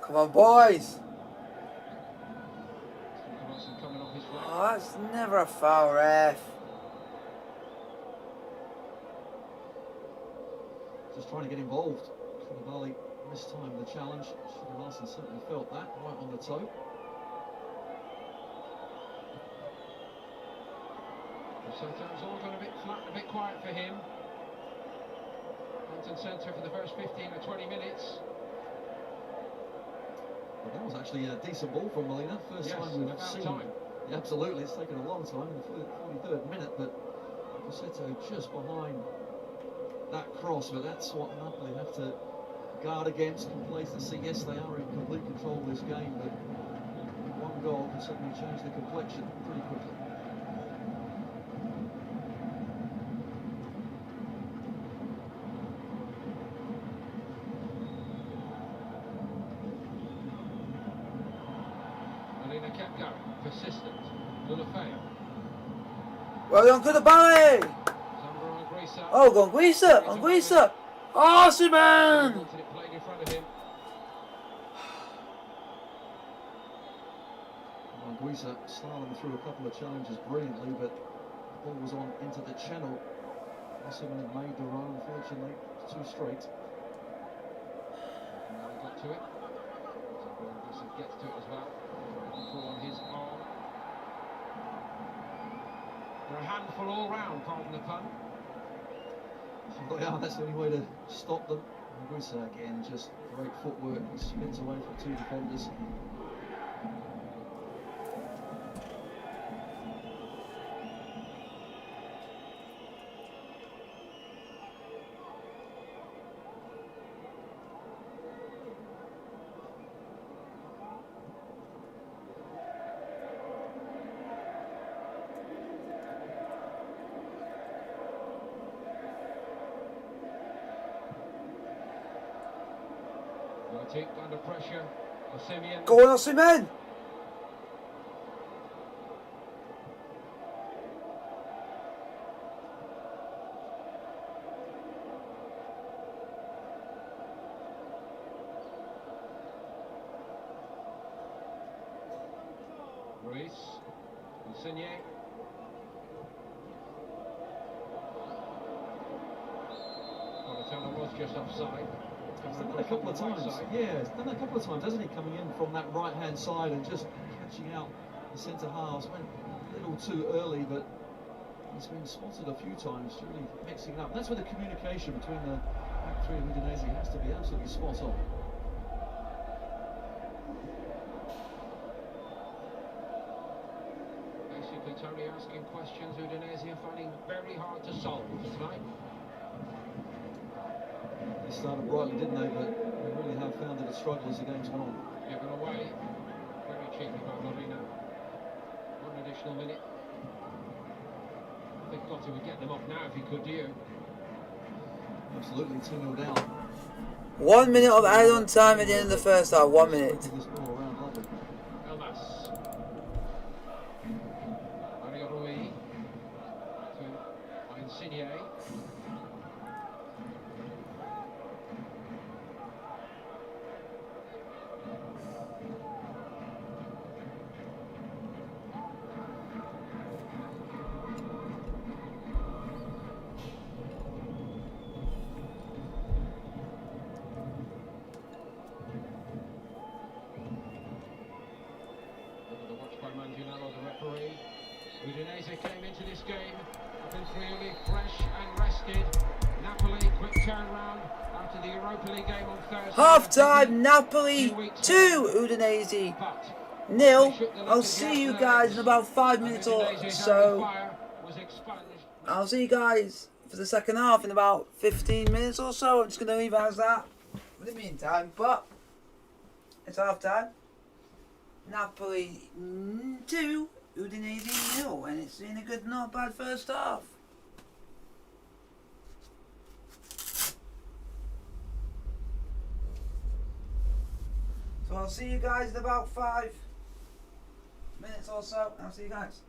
Come on, boys! Coming off his flank. Oh, that's never a foul, ref. Just trying to get involved. Koulibaly mistimed the challenge. Larson certainly felt that, right on the toe. Sometimes all gone a bit flat, a bit quiet for him. Front and centre for the first 15 or 20 minutes. Well, that was actually a decent ball from Molina. First time we've seen. Time. Yeah, absolutely, it's taken a long time in the 43rd minute, but Rossetto just behind that cross. But that's what Napoli have to guard against. Complacency. Yes, they are in complete control of this game, but one goal can suddenly change the complexion pretty quickly. Molina kept going, persistent. Lulafeo. Well done, Koulibaly! Oh, Gonguisa! Gonguisa! Oh, Simon! Played in front of him. Guisa slaloming through a couple of challenges brilliantly, but the ball was on into the channel. Simon made the run, unfortunately, it's too straight. And he got to it. So Guisa gets to it as well. Pull on his arm. They're a handful all round, pardon the pun. Well, yeah, that's the only way to stop them. Guisa again, just great footwork. He spins away from 2 defenders. Under pressure. Osimhen. Go on, Osimhen! Ruiz. Serie. Balotelli was just offside. He's done that a couple of times. Yeah, he's done that a couple of times, hasn't he? Coming in from that right-hand side and just catching out the centre halves. Went a little too early, but he's been spotted a few times, really mixing it up. That's where the communication between the back three of Udinese has to be absolutely spot on. Basically, Tony asking questions Udinese are finding very hard to solve tonight. They started brightly, didn't they? But they really have found it a struggle as the game's gone on. Given away very cheaply by Marina. One additional minute. I think Gotti would get them off now if he could, do you? Absolutely, 2-0 down. 1 minute of add-on time at the end of the first half. 1 minute. This ball around lovely. Elmas. Mario Rui to Insigne. Udinese came into this game looking really fresh and rested. Napoli, quick turnaround after the Europa League game on Thursday. Half time, Napoli 2, Udinese 0. I'll see you guys in about 5 minutes or so. I'll see you guys for the second half in about 15 minutes or so. I'm just going to leave it as that for the meantime, but it's half time. Napoli 2, Udinese 0, and it's been a good, not bad first half. So I'll see you guys in about 5 minutes or so. I'll see you guys.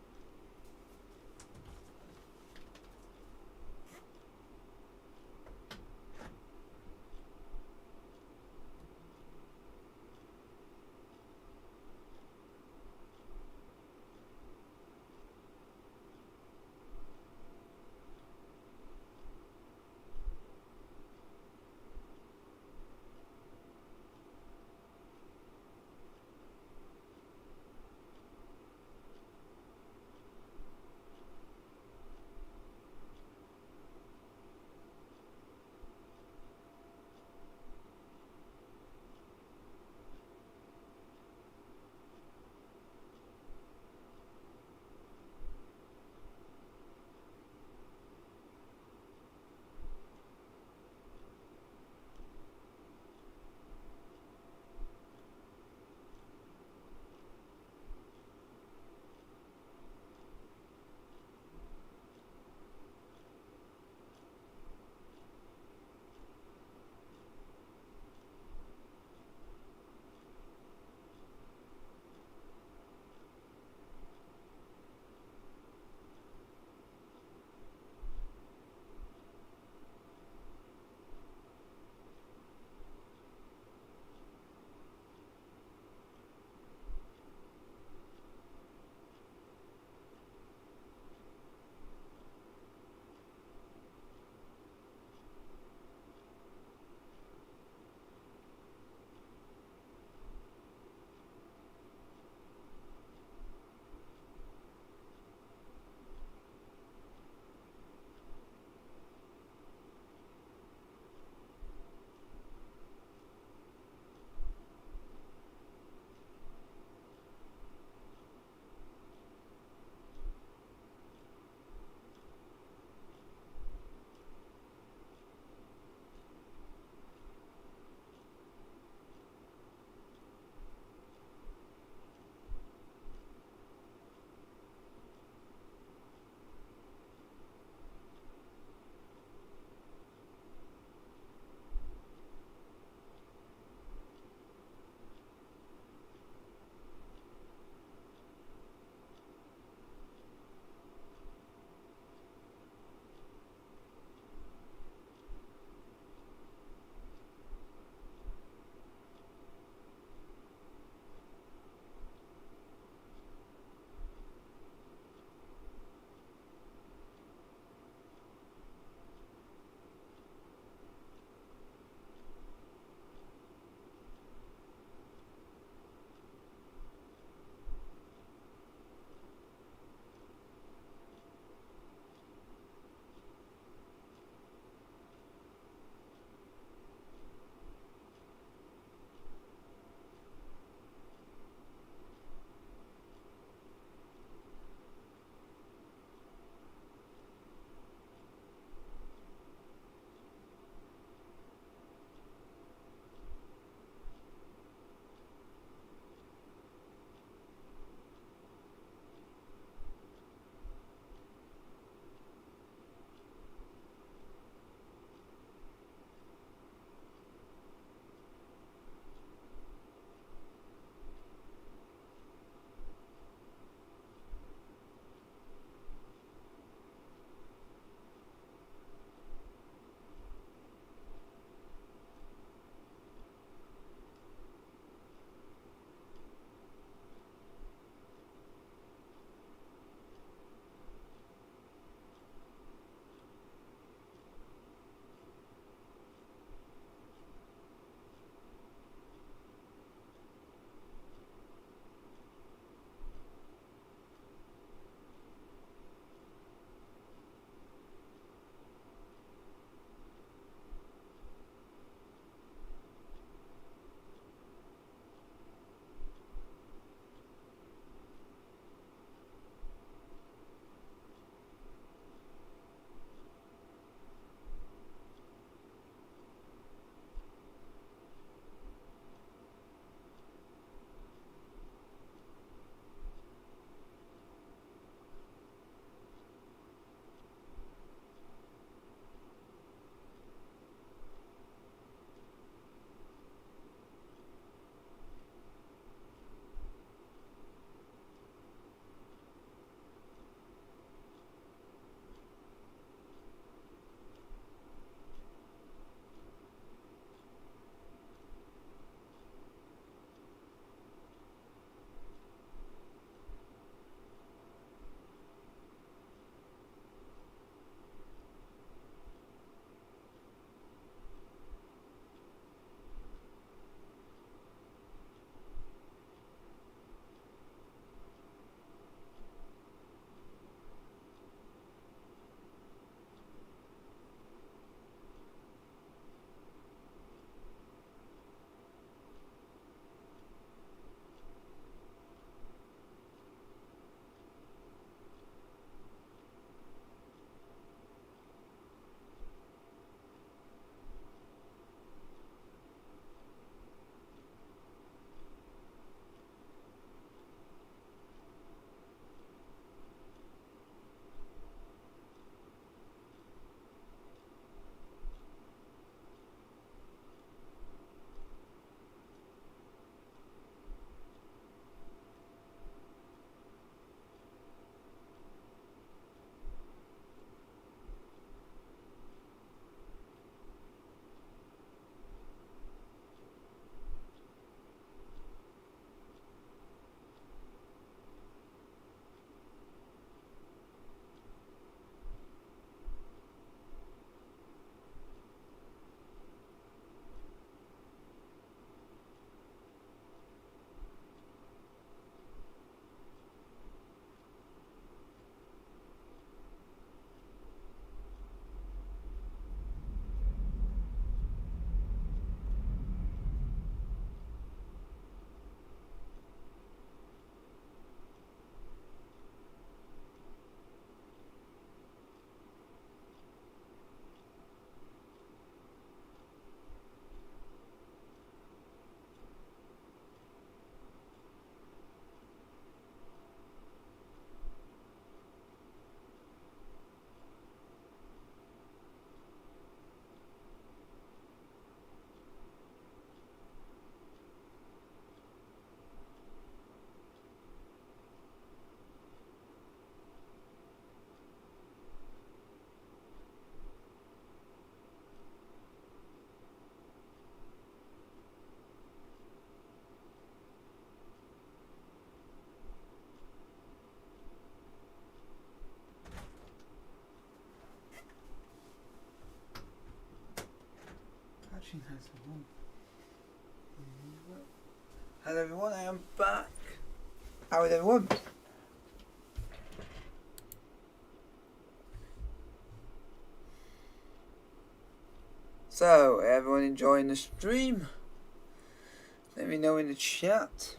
Hello everyone, I am back. How is everyone? So, everyone enjoying the stream? Let me know in the chat.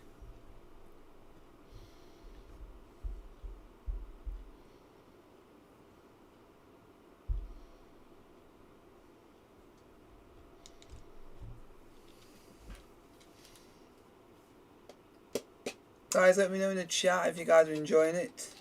Guys, let me know in the chat if you guys are enjoying it.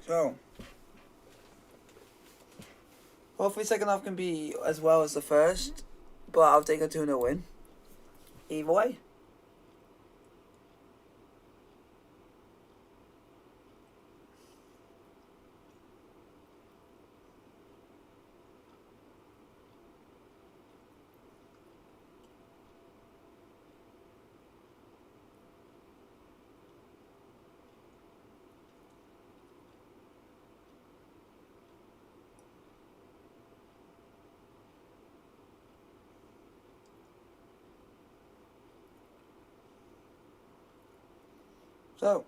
So, hopefully second half can be as well as the first, but I'll take a 2-0 win. Either way. So,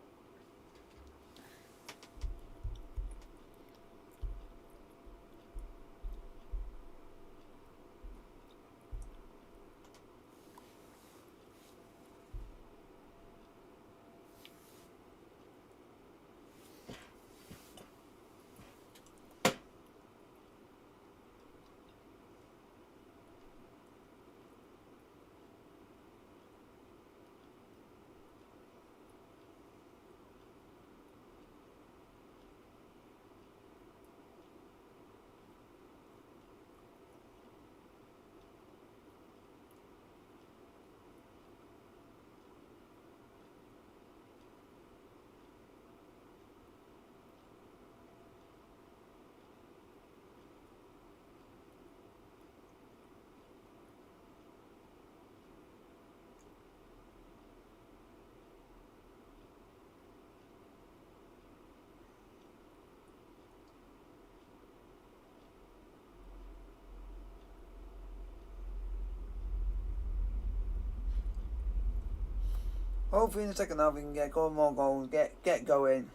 hopefully in the second half we can get more goals, get going.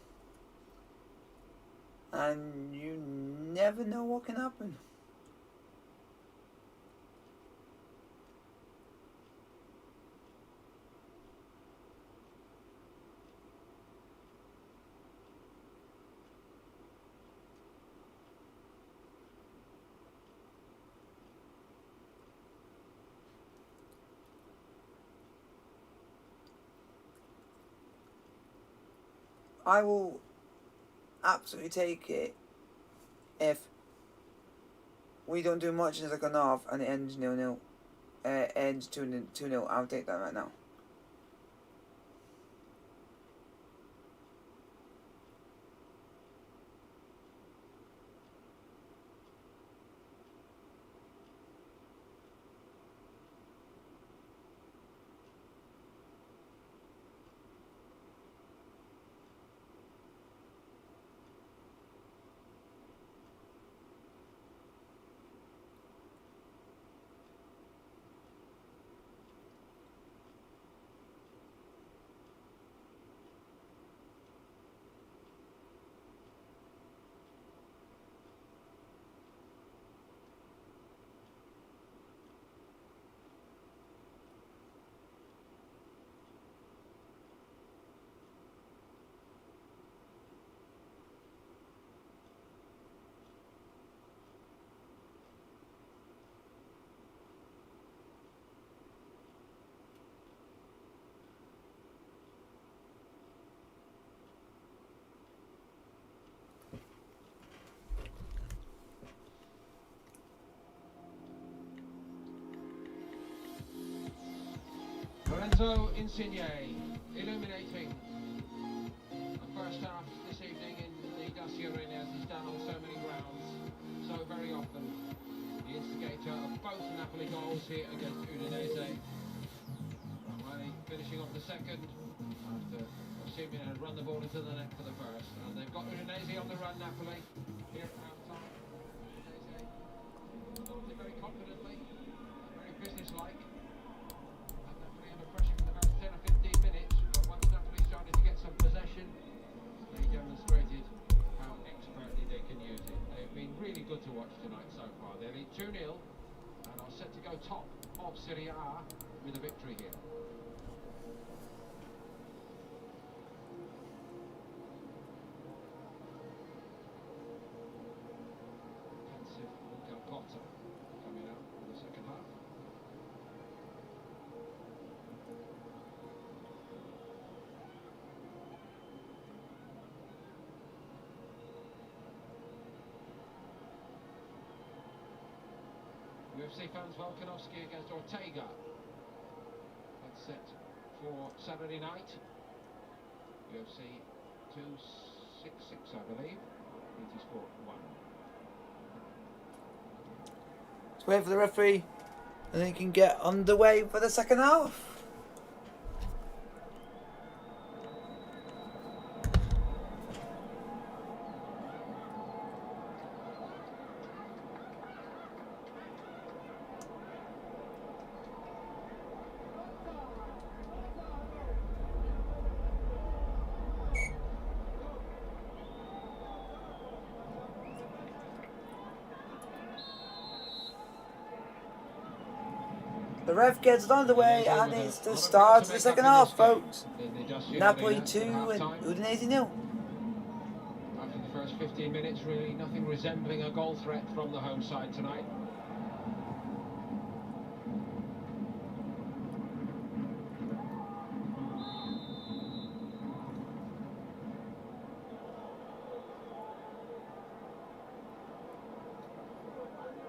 And you never know what can happen. I will absolutely take it if we don't do much in the second half and it ends 0-0. Ends 2-0. I'll take that right now. So, Insigne, illuminating the first half this evening in the Dacia Arena, as he's done on so many grounds, so very often. The instigator of both Napoli goals here against Udinese. Ramani finishing off the second after Serie had run the ball into the net for the first. And they've got Udinese on the run, Napoli, here at half-time. Udinese started very confidently, very businesslike. Under pressure for the first 10 or 15 minutes, but once Napoli started to get some possession, they demonstrated how expertly they can use it. They've been really good to watch tonight so far. They lead 2-0 and are set to go top of Serie A with a victory here. Defensive Potter coming out in the second half. UFC fans, Volkanovski against Ortega. That's set for Saturday night. UFC 266, I believe. BT Sport 1. Let's wait for the referee and then he can get underway for the second half. The ref gets it underway and it's the start of the second half, folks. Napoli 2 and Udinese 0. After the first 15 minutes, really nothing resembling a goal threat from the home side tonight.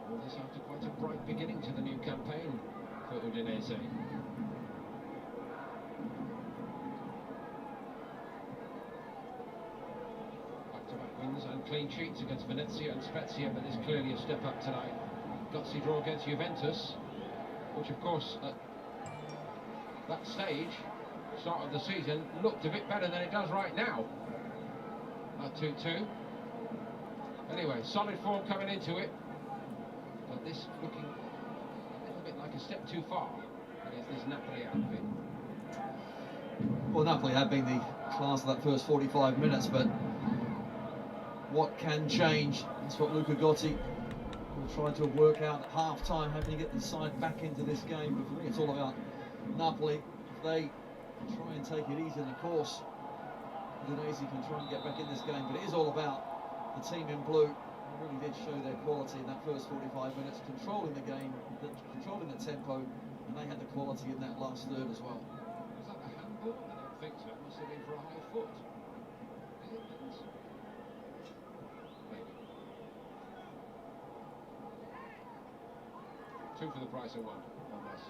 Well, this after quite a bright beginning to the new campaign for Udinese. Back-to-back wins and clean sheets against Venezia and Spezia, but there's clearly a step up tonight. Gutsy draw against Juventus, which of course at that stage, start of the season, looked a bit better than it does right now. 2-2. Anyway, solid form coming into it, but this looking a little bit like a step too far against this Napoli outfit. Well, Napoli have been the class of that first 45 minutes, but what can change? That's what Luca Gotti will try to work out at half-time, how can you get the side back into this game. But for me, it's all about Napoli. If they try and take it easy, and of course, Udinese can try and get back in this game, but it is all about the team in blue. They really did show their quality in that first 45 minutes, controlling the game, controlling the tempo, and they had the quality in that last third as well. Was that a handball? I don't think so. It must have been for a high foot. Maybe. 2 for the price of 1, or less.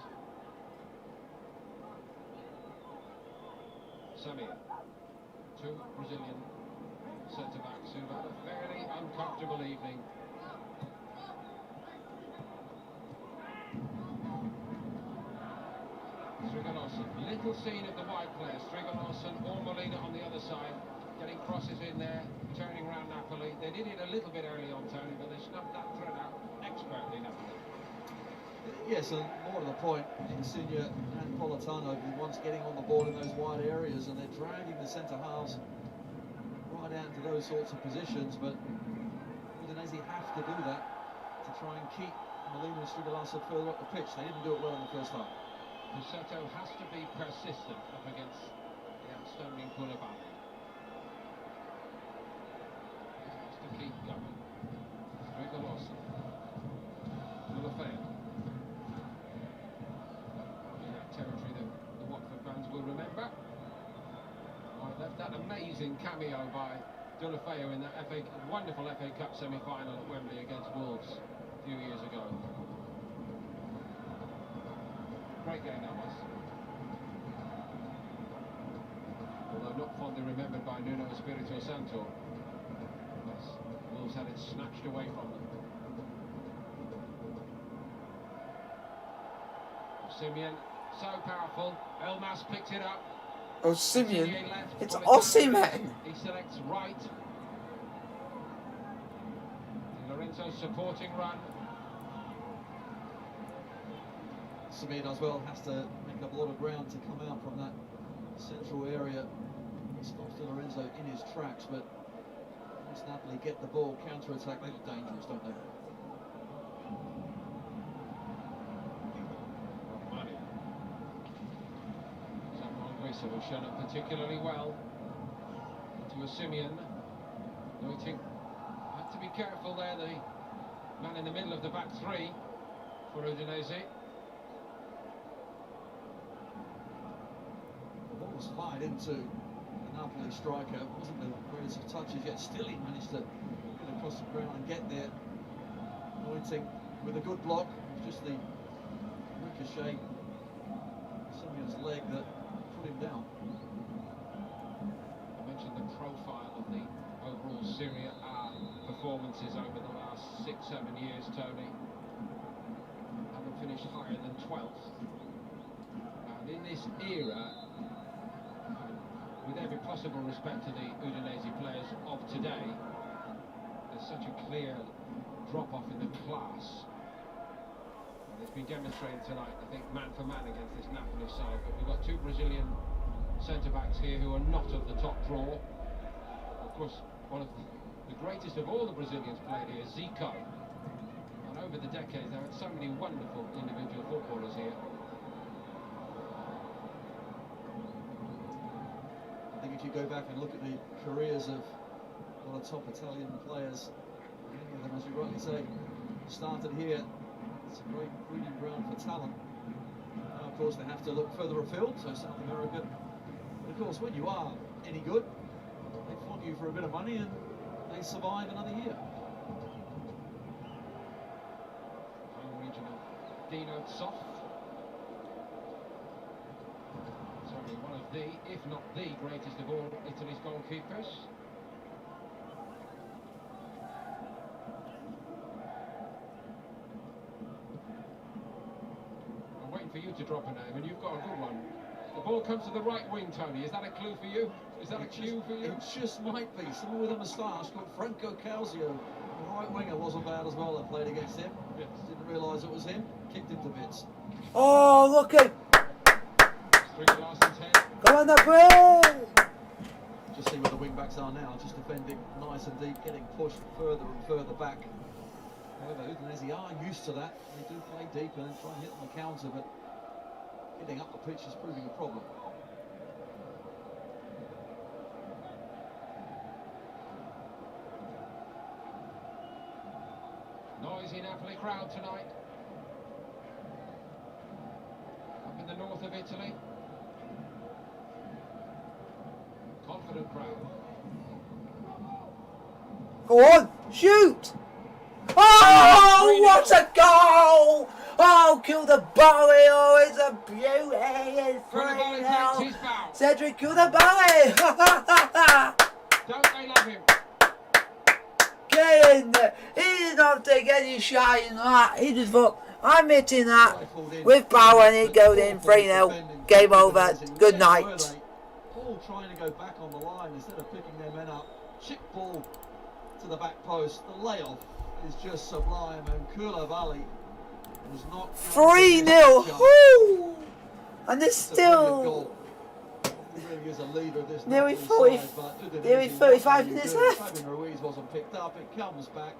Samir. 2 Brazilian centre-backs who've had a fairly uncomfortable evening. Strigalosson, little seen of the wide players. Strigalosson or Molina on the other side, getting crosses in there, turning around Napoli. They did it a little bit early on, Tony, but they snubbed that thread out expertly, Napoli. Yes, and more to the point, Insigne and Politano be once getting on the ball in those wide areas, and they're dragging the centre halves right out into those sorts of positions, but Udinese have to do that to try and keep Molina and Strigalosson further up the pitch. They didn't do it well in the first half. Musetto has to be persistent up against the outstanding Koulibaly. He has to keep going. Strigalosson. Deulofeu. In that territory that the Watford fans will remember. Left that amazing cameo by Deulofeu in that wonderful FA Cup semi-final at Wembley against Wolves a few years ago. Great game that was. not fondly remembered by Nuno Espirito Santo. Yes, Wolves had it snatched away from them. Simeon, so powerful. Elmas picked it up. Oh, Simeon. Insigne left. It's Politano Osimhen. left. He selects right. Lorenzo's supporting run. Simeon as well has to make up a lot of ground to come out from that central area. Stops Di Lorenzo in his tracks, but once Napoli get the ball, counter-attack, they look dangerous, don't they? Have shown up particularly well. To a Simeon. Waiting. Had to be careful there, the man in the middle of the back three for Udinese. The ball was fired into the Napoli striker. It wasn't the greatest of touches, yet still he managed to get across the ground and get there. Waiting with a good block. Just the ricochet. Simeon's leg that him down. I mentioned the profile of the overall Serie A performances over the last 6-7 years, Tony. Haven't finished higher than 12th. And in this era, with every possible respect to the Udinese players of today, there's such a clear drop-off in the class. It's been demonstrated tonight, I think, man for man against this Napoli side. But we've got two Brazilian centre-backs here who are not of the top draw. Of course, one of the greatest of all the Brazilians played here, Zico. And over the decades, there are so many wonderful individual footballers here. I think if you go back and look at the careers of a lot of top Italian players, many of them, as you rightly say, started here. It's a great breeding ground for talent. Now, of course, they have to look further afield, so South America. But of course, when you are any good, they flog you for a bit of money and they survive another year. Home region of Dino Zoff. Certainly one of the, if not the greatest of all Italy's goalkeepers. For you to drop a name, and you've got a good one. The ball comes to the right wing, Tony. Is that a clue for you? Is that a cue for you? It just might be. Someone with a moustache called Franco Calzio. The right winger wasn't bad as well that played against him. Yes. Didn't realise it was him. Kicked him to bits. Oh, look at. Larson's head. Go on the break! Just see where the wing backs are now. Just defending nice and deep, getting pushed further and further back. However, Udinese are used to that. They do play deep and then try and hit on the counter, but getting up the pitch is proving a problem. Noisy Napoli crowd tonight. Up in the north of Italy. Confident crowd. Go on, shoot! Oh, what a goal! Oh, kill the Bowie! Oh, it's a beauty! It's 3-0. Cedric Koulibaly! Don't they love him? Get in there! He did not take any shot in that. He just thought, I'm hitting that with power, and it goes in 3-0. Game over. Good night. All trying to go back on the line instead of picking their men up. Chip ball to the back post. The layoff is just sublime, and Koulibaly was not 3-0. Woo! And there's still he really is a leader of this nearly Napoli side, nearly 35 minutes left. Fabian Ruiz wasn't picked up. It comes back,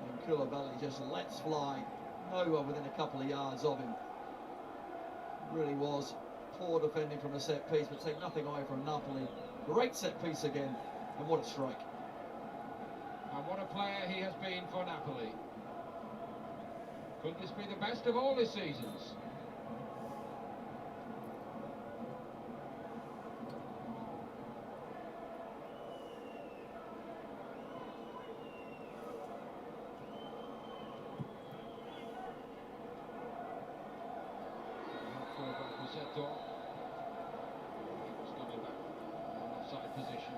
and Koulibaly just lets fly. No one within a couple of yards of him. Really was poor defending from a set piece, but take nothing away from Napoli. Great set piece again, and what a strike. And what a player he has been for Napoli. Could this be the best of all his seasons? offside position.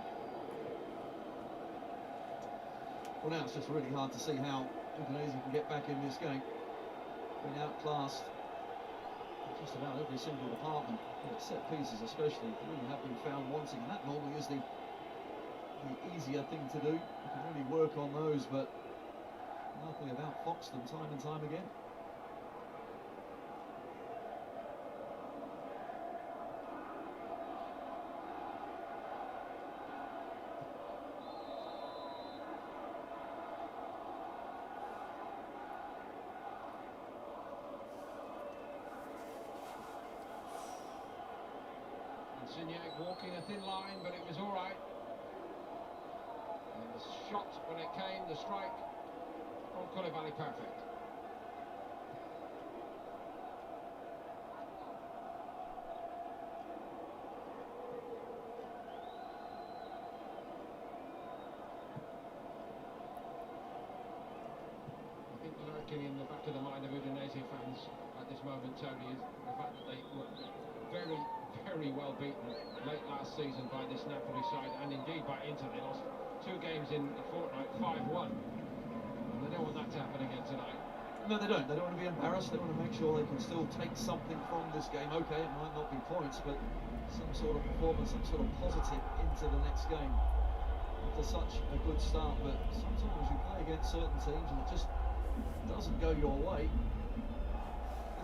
Well, now it's just really hard to see how Udinese can get back in this game. Been outclassed in just about every single department. Set pieces especially really have been found wanting, and that normally is the easier thing to do. You can really work on those, but Napoli have outfoxed them time and time again. Insigne walking a thin line, but it was all right. And the shot, when it came, the strike from Koulibaly, perfect. I think lurking in the back of the mind of Udinese fans at this moment, Tony, is the fact that they were very well beaten late last season by this Napoli side, and indeed by Inter. They lost 2 games in a fortnight, 5-1. And they don't want that to happen again tonight. No, they don't. They don't want to be embarrassed. They want to make sure they can still take something from this game. Okay, it might not be points, but some sort of performance, some sort of positive into the next game. After such a good start, but sometimes you play against certain teams and it just doesn't go your way.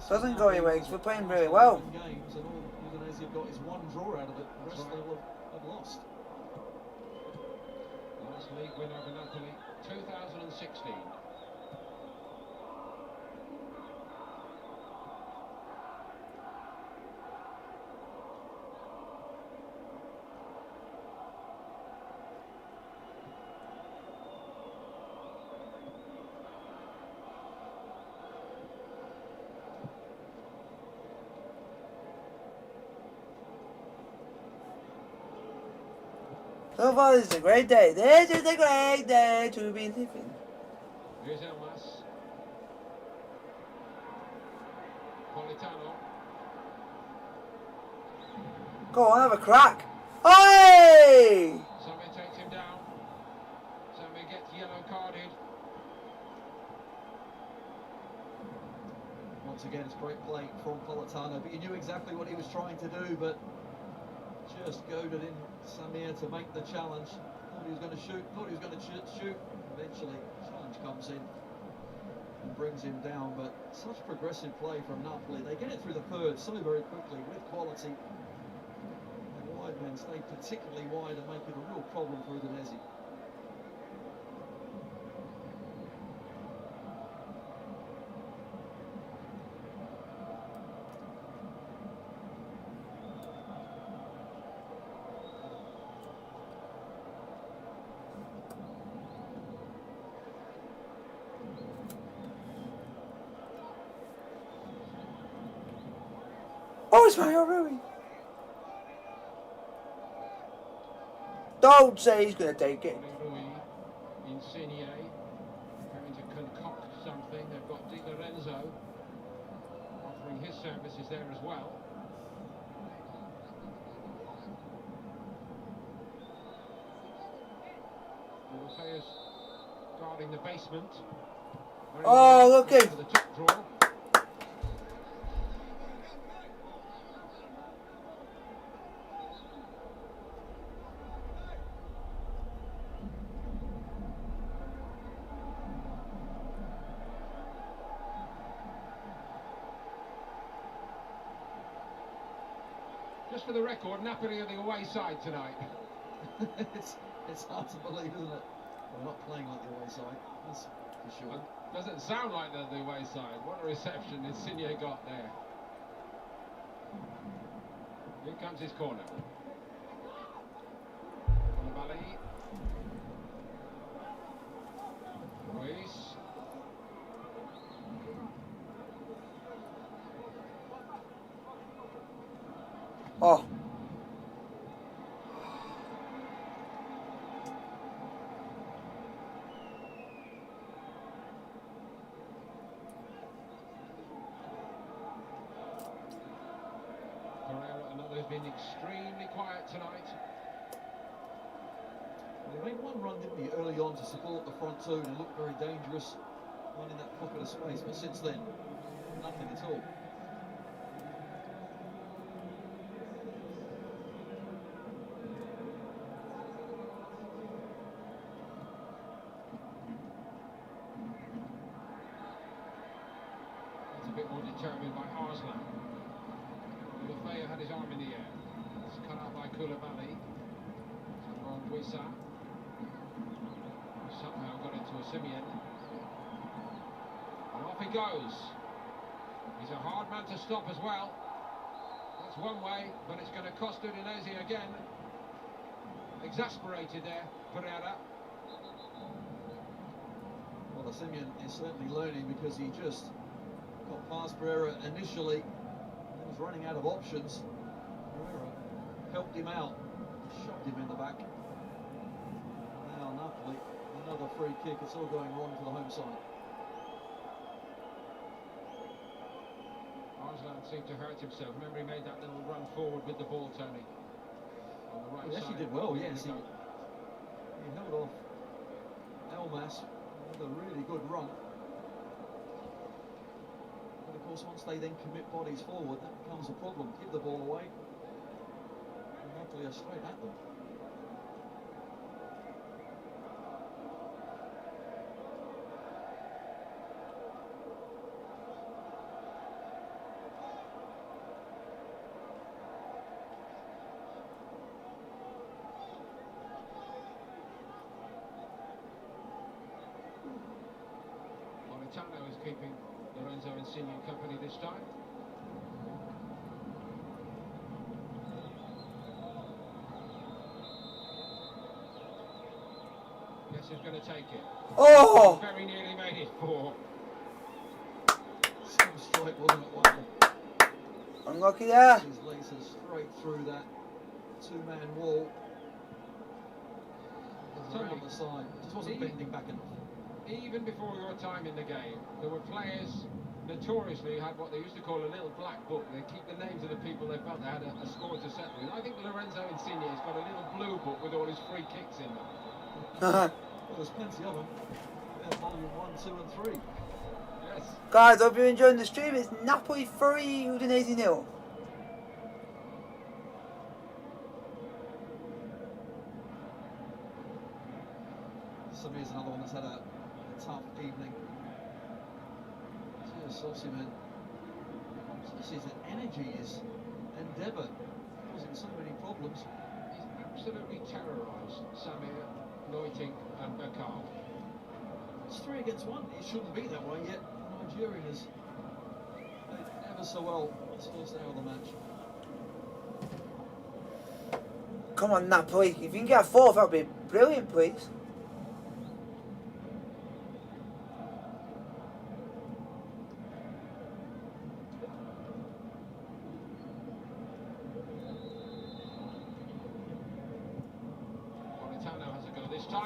Doesn't go your way because we're playing really well. Games, and all Udinese have got is 1 draw out of it. The rest they will have lost. Last league win over Napoli, 2016. So far, this is a great day. This is a great day to be living. Here's Elmas. Politano. Go on, have a crack. Oi! Samir takes him down. Samir gets yellow carded. Once again, it's great play from Politano, but he knew exactly what he was trying to do, but just goaded in Samir to make the challenge. Thought he was going to shoot, thought he was going to shoot. Eventually, challenge comes in and brings him down, but such progressive play from Napoli. They get it through the third so very quickly with quality. And wide men stay particularly wide and make it a real problem for Udinese. Oh, it's Mario Rui. Don't say he's going to take it. Rui, Insigne, having to concoct something. They've got Di Lorenzo offering his services there as well. The players guarding the basement. Oh, look at at the top draw. Just for the record, Napoli are the away side tonight. it's hard to believe, isn't it? We're not playing like the away side, that's for sure. It doesn't sound like they're the away side. What a reception Insigne got there. Here comes his corner. Koulibaly. Ruiz. Oh. Pereira, another who's been extremely quiet tonight. He made one run, didn't he, early on to support the front two, and he looked very dangerous, finding that pocket of space, but since then, nothing at all. It's a bit more determined by Arslan. Lefebvre had his arm in the air. It's cut out by Koulibaly. From Wissa. Somehow got into a Simeon. And off he goes. He's a hard man to stop as well. That's one way, but it's going to cost Udinese again. Exasperated there, Pereira. Well, the Simeon is certainly learning, because he just got past Pereira initially. He was running out of options. Pereira helped him out, shoved him in the back. Now Napoli, another free kick. It's all going wrong for the home side. Arslan seemed to hurt himself. Remember, he made that little run forward with the ball, Tony. On the right He side. actually did well, yes. He held off Elmas with a really good run. But of course, once they then commit bodies forward, that becomes a problem. Give the ball away, and Napoli are straight at them. Tano is keeping Lorenzo Insigne company this time. Guess who's going to take it? Oh! Very nearly made it for. Some strike, wasn't it? Wonderful. Unlucky there. His laser straight through that two-man wall. Around the side. Just wasn't bending back enough. Even before your time in the game, there were players notoriously who had what they used to call a little black book. They keep the names of the people they felt they had a score to settle with. I think Lorenzo Insigne has got a little blue book with all his free kicks in them. Well, there's plenty of them. Yeah, volume 1, 2 and 3. Yes. Guys, hope you're enjoying the stream. It's Napoli 3, Udinese 0. Samir's another one that's had a tough evening. Just Osimhen. His energy is endeavour, causing so many problems. He's absolutely terrorised Samir, Neuting and Bekal. It's 3 against 1. It shouldn't be that way, yet Nigerian has played ever so well this first hour of the match. Come on, Napoli. If you can get a fourth, that would be brilliant, please.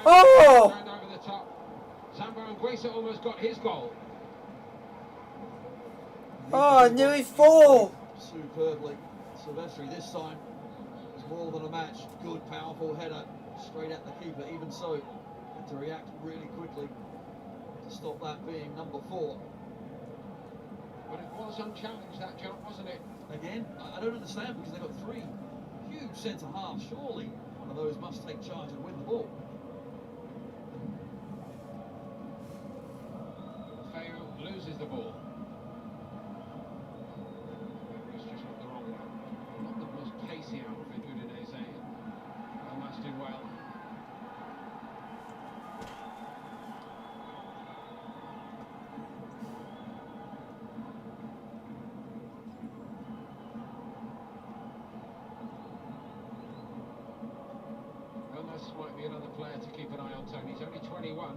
Oh! Turned over the top. Zambo and Guisa almost got his goal. Oh, nearly 4. Superbly. Silvestri this time was more than a match. Good, powerful header straight at the keeper. Even so, had to react really quickly to stop that being number 4. But it was unchallenged, that jump, wasn't it? Again, I don't understand, because they've got 3 huge centre halves. Surely one of those must take charge and win the ball. Loses the ball. It's just not the wrong one. Not the most pacey outfit, Udinese. Elmas did well. Elmas might be another player to keep an eye on, Tony. He's only 21.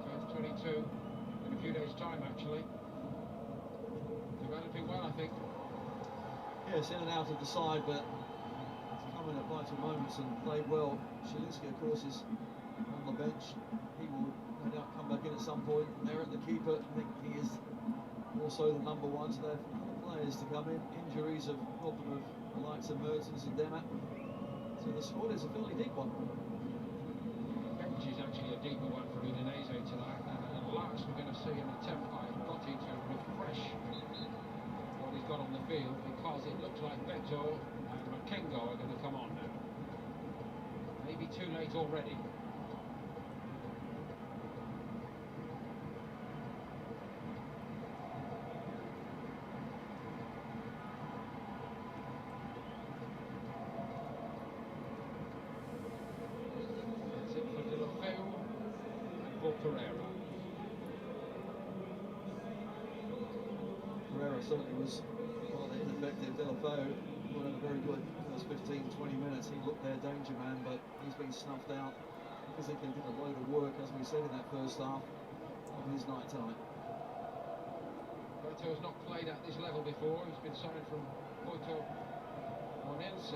Turns 22. In a few days' time, actually. Developing well, I think. Yes, in and out of the side, but he's come in at vital moments and played well. Shalinski, of course, is on the bench. He will no doubt come back in at some point. There at the keeper, I think he is also the number 1, so they have other players to come in. Injuries have robbed them of the likes of Mertens and Demat. So the squad is a fairly deep one. deeper one for Udinese tonight. And at last we're going to see an attempt by Gotti to refresh what he's got on the field, because it looks like Beto and Makengo are going to come on now. Maybe too late already. Pereira certainly was rather ineffective. Delafeu had a very good first 15-20 minutes. He looked their danger man, but he's been snuffed out. Physically did a load of work, as we said in that first half of his night tonight. Porto has not played at this level before. He's been signed from Porto Monense.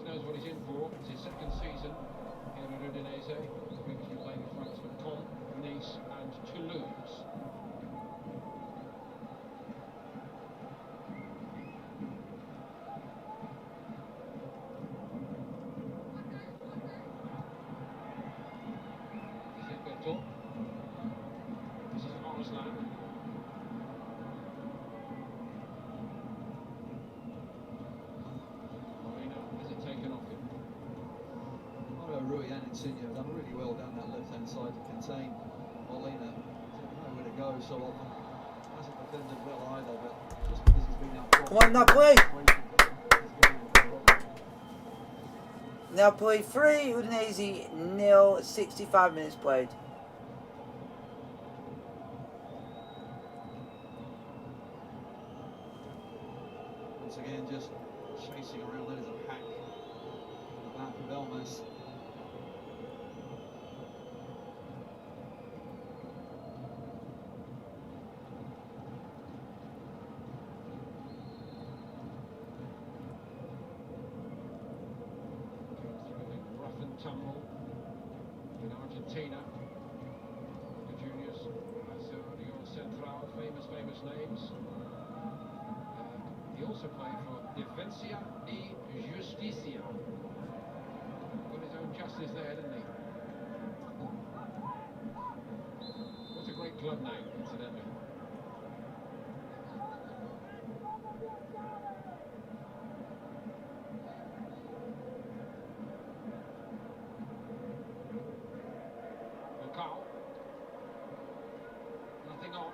Knows what he's in for. It's his second season here at Udinese. Previously played in France for Caen, Nice and Toulouse. This is Beto. This is Arslan. Rui and Insigne have done really well down that left-hand side to contain Molina. Doesn't know where to go so often. Hasn't defended well either, but just because he's been out front. Come on, Napoli! Napoli 3, Udinese 0, 65 minutes played. Once again, just chasing around. That is a hack on the back of Elmas. Tumble in Argentina. The juniors, Rio Central, famous names. He also played for Defensa y Justicia. Got his own justice there, didn't he? What a great club name, incidentally. Nothing on.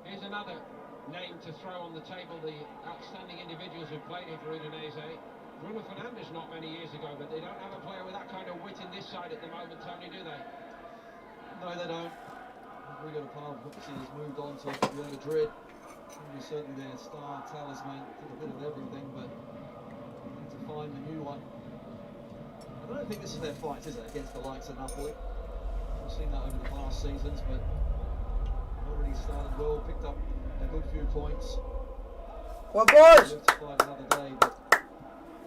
Here's another name to throw on the table, the outstanding individuals who played here for Udinese. Bruno Fernandes not many years ago, but they don't have a player with that kind of wit in this side at the moment, Tony, do they? No, they don't. We've got a part of Whoopsie has moved on to Real Madrid. He's certainly their star talisman, did a bit of everything, but need to find a new one. I don't think this is their fight, is it, against the likes of Napoli? We've seen that over the past seasons, but already started well, picked up a good few points. Well, boys! To fight another day, but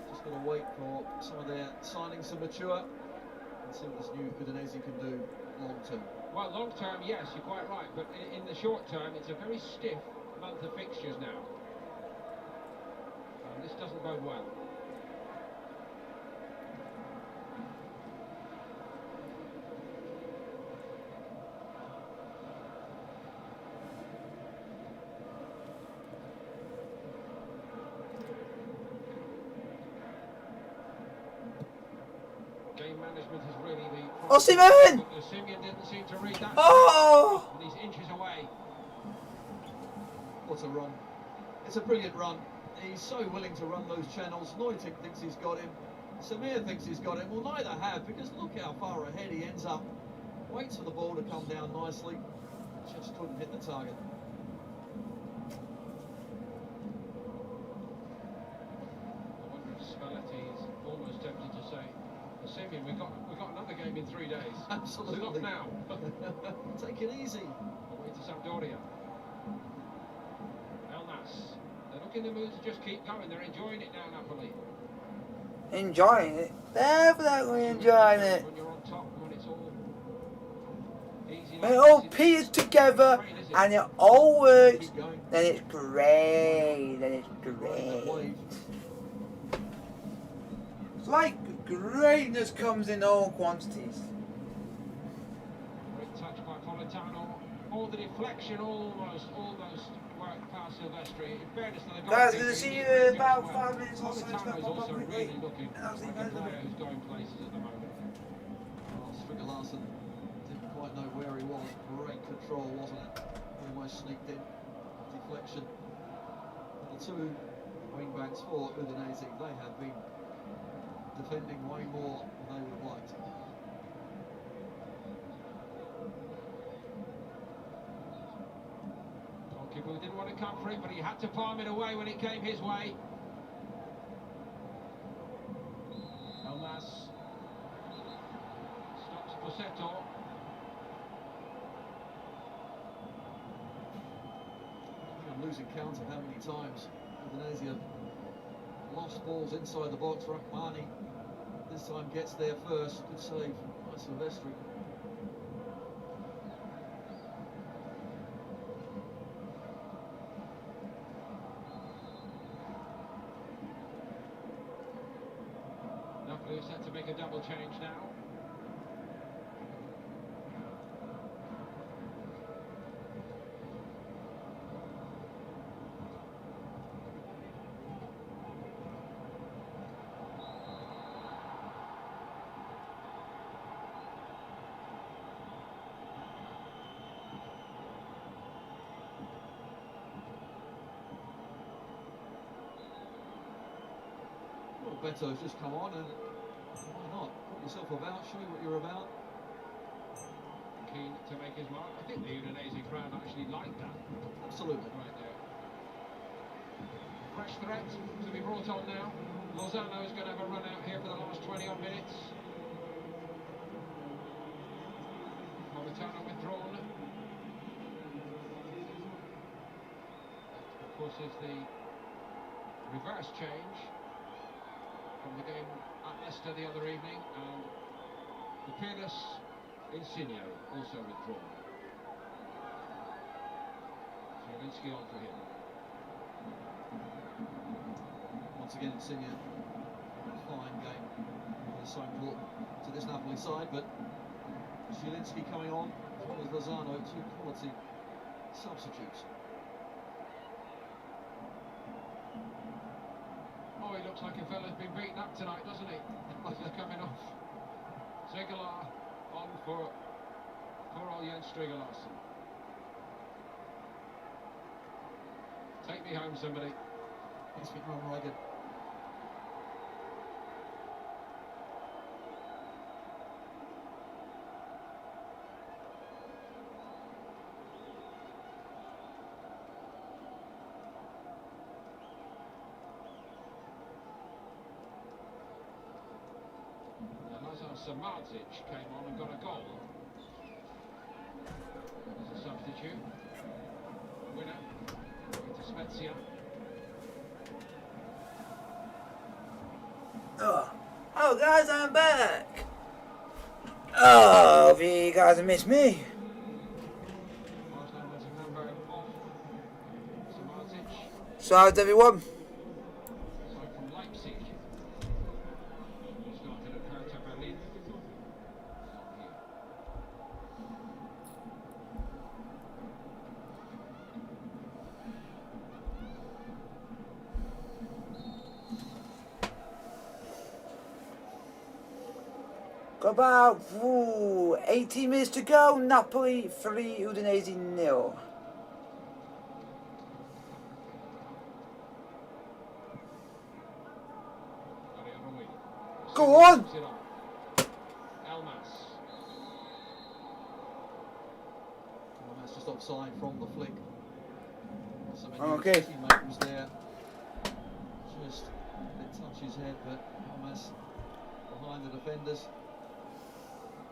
just got to wait for some of their signings to mature and see what this new Udinese can do long term. Well, long term, yes, you're quite right, but in the short term, it's a very stiff month of fixtures now. And this doesn't bode well. Game management is really the... Osimhen! Simeon didn't seem to read that. Oh! And he's inches away. What a run. It's a brilliant run. He's so willing to run those channels. Neutic thinks he's got him. Samir thinks he's got him. Well, neither have, because look how far ahead he ends up. Waits for the ball to come down nicely. Just couldn't hit the target. I wonder if Spalletti is almost tempted to say, Simeon, we've got another game in 3 days. Absolutely. Stop now. Take it easy. Away to Sampdoria. Elmas. They're looking in the mood to just keep going. They're enjoying it now, Napoli. Enjoying it? Definitely enjoying it. When you're on top, when it's all easy. It all peers together and it all works, Keep going. then it's great. Then it's Riding that great. wave. It's like greatness comes in all quantities. Great touch by Politano. All the deflection almost worked past Silvestri. In fairness to the Guys, goalkeeper, gonna he see did you really in about well. 5 minutes or so. It's Politano gonna is pop also up quickly. really looking And I'll see like you a guys in a player bit. who's going places at the moment. Oh, Stricker Larson didn't quite know where he was. Great control, wasn't it? Almost sneaked in. Deflection. The two wing backs for Udinese, they have been defending way more than they would have liked. Goalkeeper didn't want to come for it, but he had to palm it away when it came his way. Elmas stops Posetto. I'm losing count of how many times Udinese have lost balls inside the box. Rahmani this time gets there first. Good save by Silvestri. Napoli set to make a double change now. Well, Beto's just come on, and why not? Put yourself about, show what you're about. Keen to make his mark. I think the Udinese crowd actually liked that Absolutely. right there. Fresh threat to be brought on now. Lozano is going to have a run out here for the last 20 odd minutes. Politano withdrawn. That, of course, is the reverse change from the game at Leicester the other evening, and the peerless Insigne also withdrawn. Zielinski on for him. Once again, Insigne, fine game. It's so important to this Napoli side, but Zielinski coming on, as well as Lozano, two quality substitutes. Oh, he looks like a fella's been beaten up tonight, doesn't he? This is coming off. Striggler on for poor old Jens Striggler Larsen. Take me home, somebody. He's been run ragged. Samardzic came on and got a goal. As a substitute. Winner. Going to Spezia. Oh guys, I'm back. Oh, you guys have missed me. Last number off. Samardzic. So how's everyone? So from Leipzig. Started at Hertha Berlin. Got about 18 minutes to go. Napoli 3, Udinese 0. Go on! Elmas. Well, that's just offside from the flick. Okay. His teammate was there. Just did touch his head, but Elmas behind the defenders.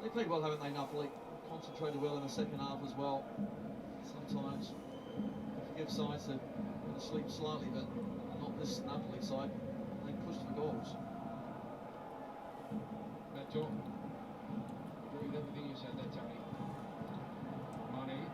They played well, haven't they, Napoli? Concentrated well in the second half as well. Sometimes forgive sides to go to sleep slightly, but not this Napoli side. They pushed for goals. Beto. Agree with everything you said there, Tony. Mane.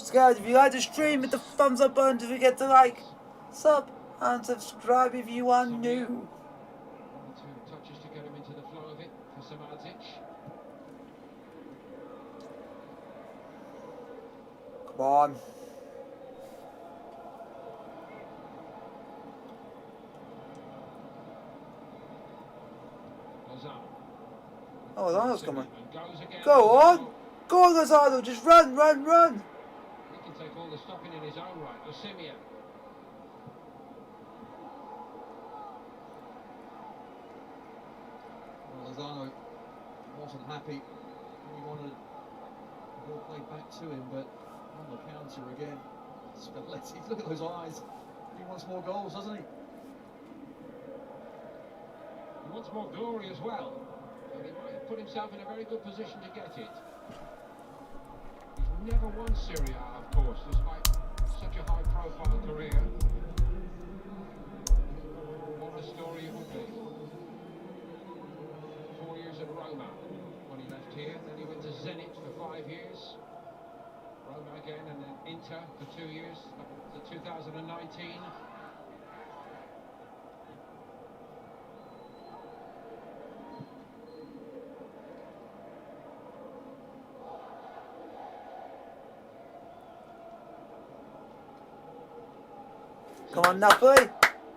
Guys, if you like the stream, hit the thumbs up button. Don't forget to like, sub, and subscribe if you are new. 2 touches to get him into the flow of it for Samardzic. Come on. Oh, Lozano's coming. Go on! Go on, Lozano! Just run, run, run! He can take all the stopping in his own right. Osimhen. Well, Lozano wasn't happy. He wanted the ball played back to him, but on the counter again, Spalletti, look at those eyes. He wants more goals, doesn't he? He wants more glory as well. And he might have put himself in a very good position to get it. He's never won Serie A, of course, despite such a high-profile career. What a story it would be. 4 years at Roma when he left here. Then he went to Zenit for 5 years. Roma again, and then Inter for 2 years, up to 2019. Come on, Napoli! If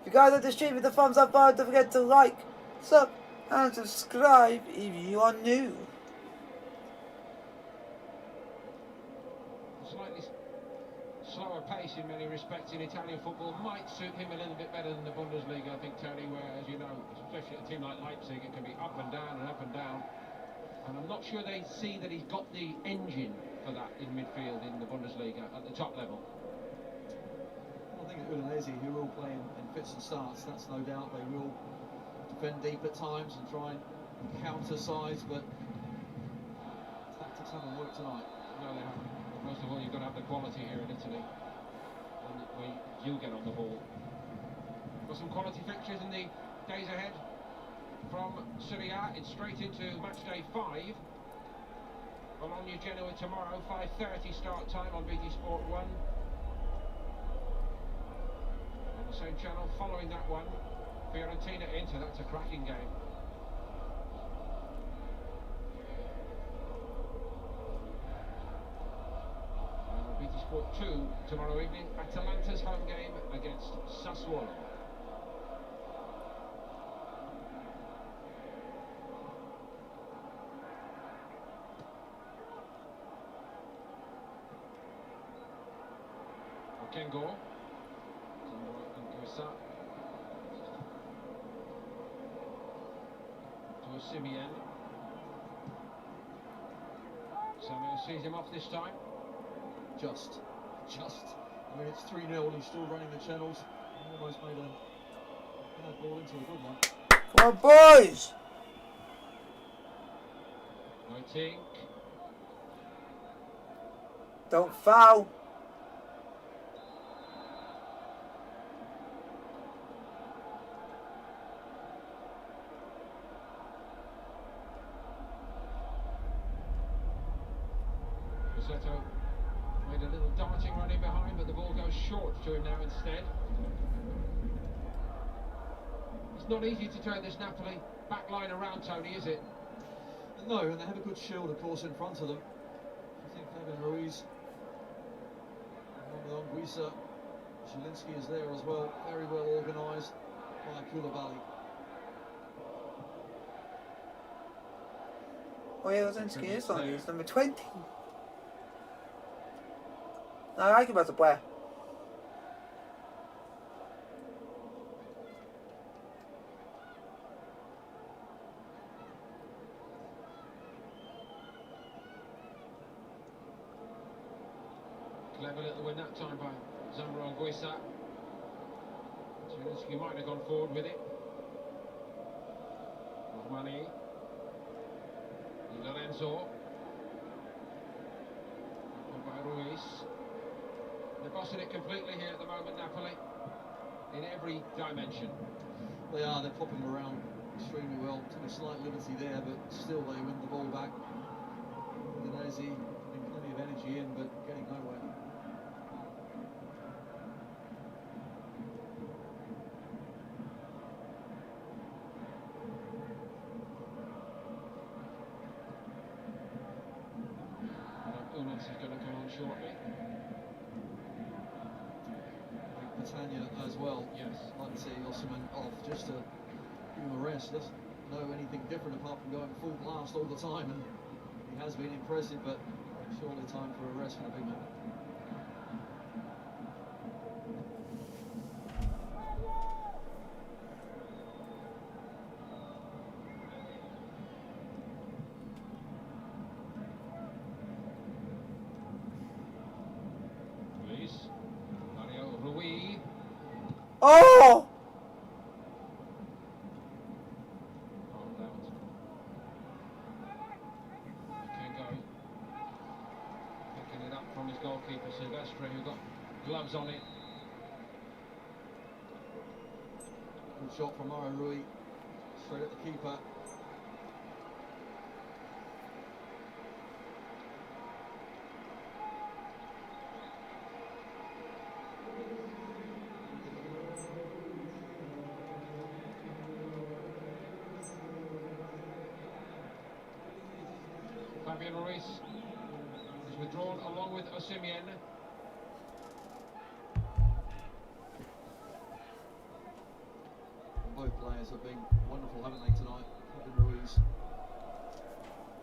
you guys like the stream, hit the thumbs up button. Don't forget to like, sub, and subscribe if you are new. Slightly slower pace in many respects in Italian football might suit him a little bit better than the Bundesliga, I think, Tony, where, as you know, especially at a team like Leipzig, it can be up and down and up and down. And I'm not sure they see that he's got the engine for that in midfield in the Bundesliga at the top level. I think Udinese, who will play in fits and starts, that's no doubt. They will defend deep at times and try and counter sides, but tactics haven't worked tonight. No, they haven't. First of all, you've got to have the quality here in Italy, where you get on the ball. Got some quality fixtures in the days ahead from Serie A. It's straight into match day 5. Bologna Genoa tomorrow, 5:30 start time on BT Sport 1. On the same channel, following that one, Fiorentina Inter. That's a cracking game. BT Sport 2 tomorrow evening, Atalanta's home game against Sassuolo. Kengo. To Osimhen. Samuel sees him off this time. Just. I mean, it's 3-0 and he's still running the channels. He almost made a bad ball into a good one. Come on, boys! I think. Don't foul. Rossetto made a little darting run in behind, but the ball goes short to him now instead. It's not easy to turn this Napoli back line around, Tony, is it? No, and they have a good shield, of course, in front of them. I think Fabian Ruiz, Guisa, Zielinski is there as well, very well organised by Koulibaly. Oh yeah, Zielinski is on. He's number 20. I like him as a player. Clever little win that time by Zamora Guisa. Zielinski might have gone forward with it. Mane. Lorenzo. By Ruiz. They're bossing it completely here at the moment, Napoli. In every dimension. They are, they're popping around extremely well. Took a slight liberty there, but still they win the ball back. Udinese putting plenty of energy in, but getting nowhere. is going to come on shortly. Catania as well. Yes. I'd like to see Osimhen off just to give him a rest. Doesn't know anything different apart from going full blast all the time, and he has been impressive, but surely time for a rest for the big man. Oh! Picking it up from his goalkeeper Silvestre, who got gloves on it. Good shot from Mario Rui, straight at the keeper. Fabian Ruiz is withdrawn along with Osimhen. Both players have been wonderful, haven't they, tonight? Fabian Ruiz,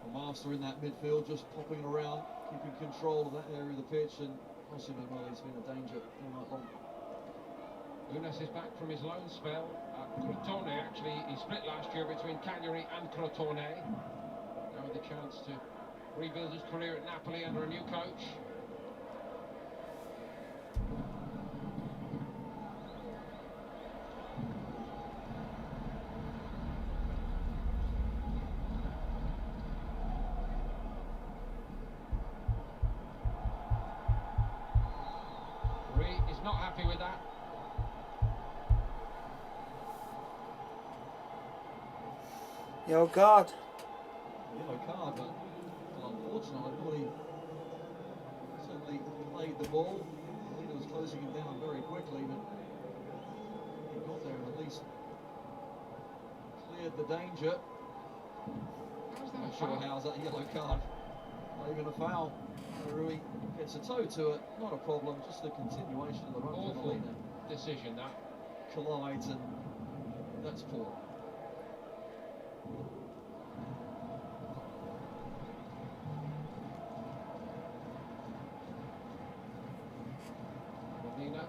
a master in that midfield, just popping around, keeping control of that area of the pitch, and Osimhen, well, he's been a danger all night long. Udinese is back from his loan spell at Crotone. Actually, he split last year between Cagliari and Crotone. Now with the chance to rebuild his career at Napoli under a new coach. Rui is not happy with that. Yo, God. Yellow card, but unfortunately, I thought he certainly played the ball. The leader was closing him down very quickly, but he got there and at least cleared the danger. Not sure how's that yellow card. Not even a foul. Rui gets a toe to it, not a problem, just the continuation of the run from the Awful leader. decision that. Collides, and that's poor.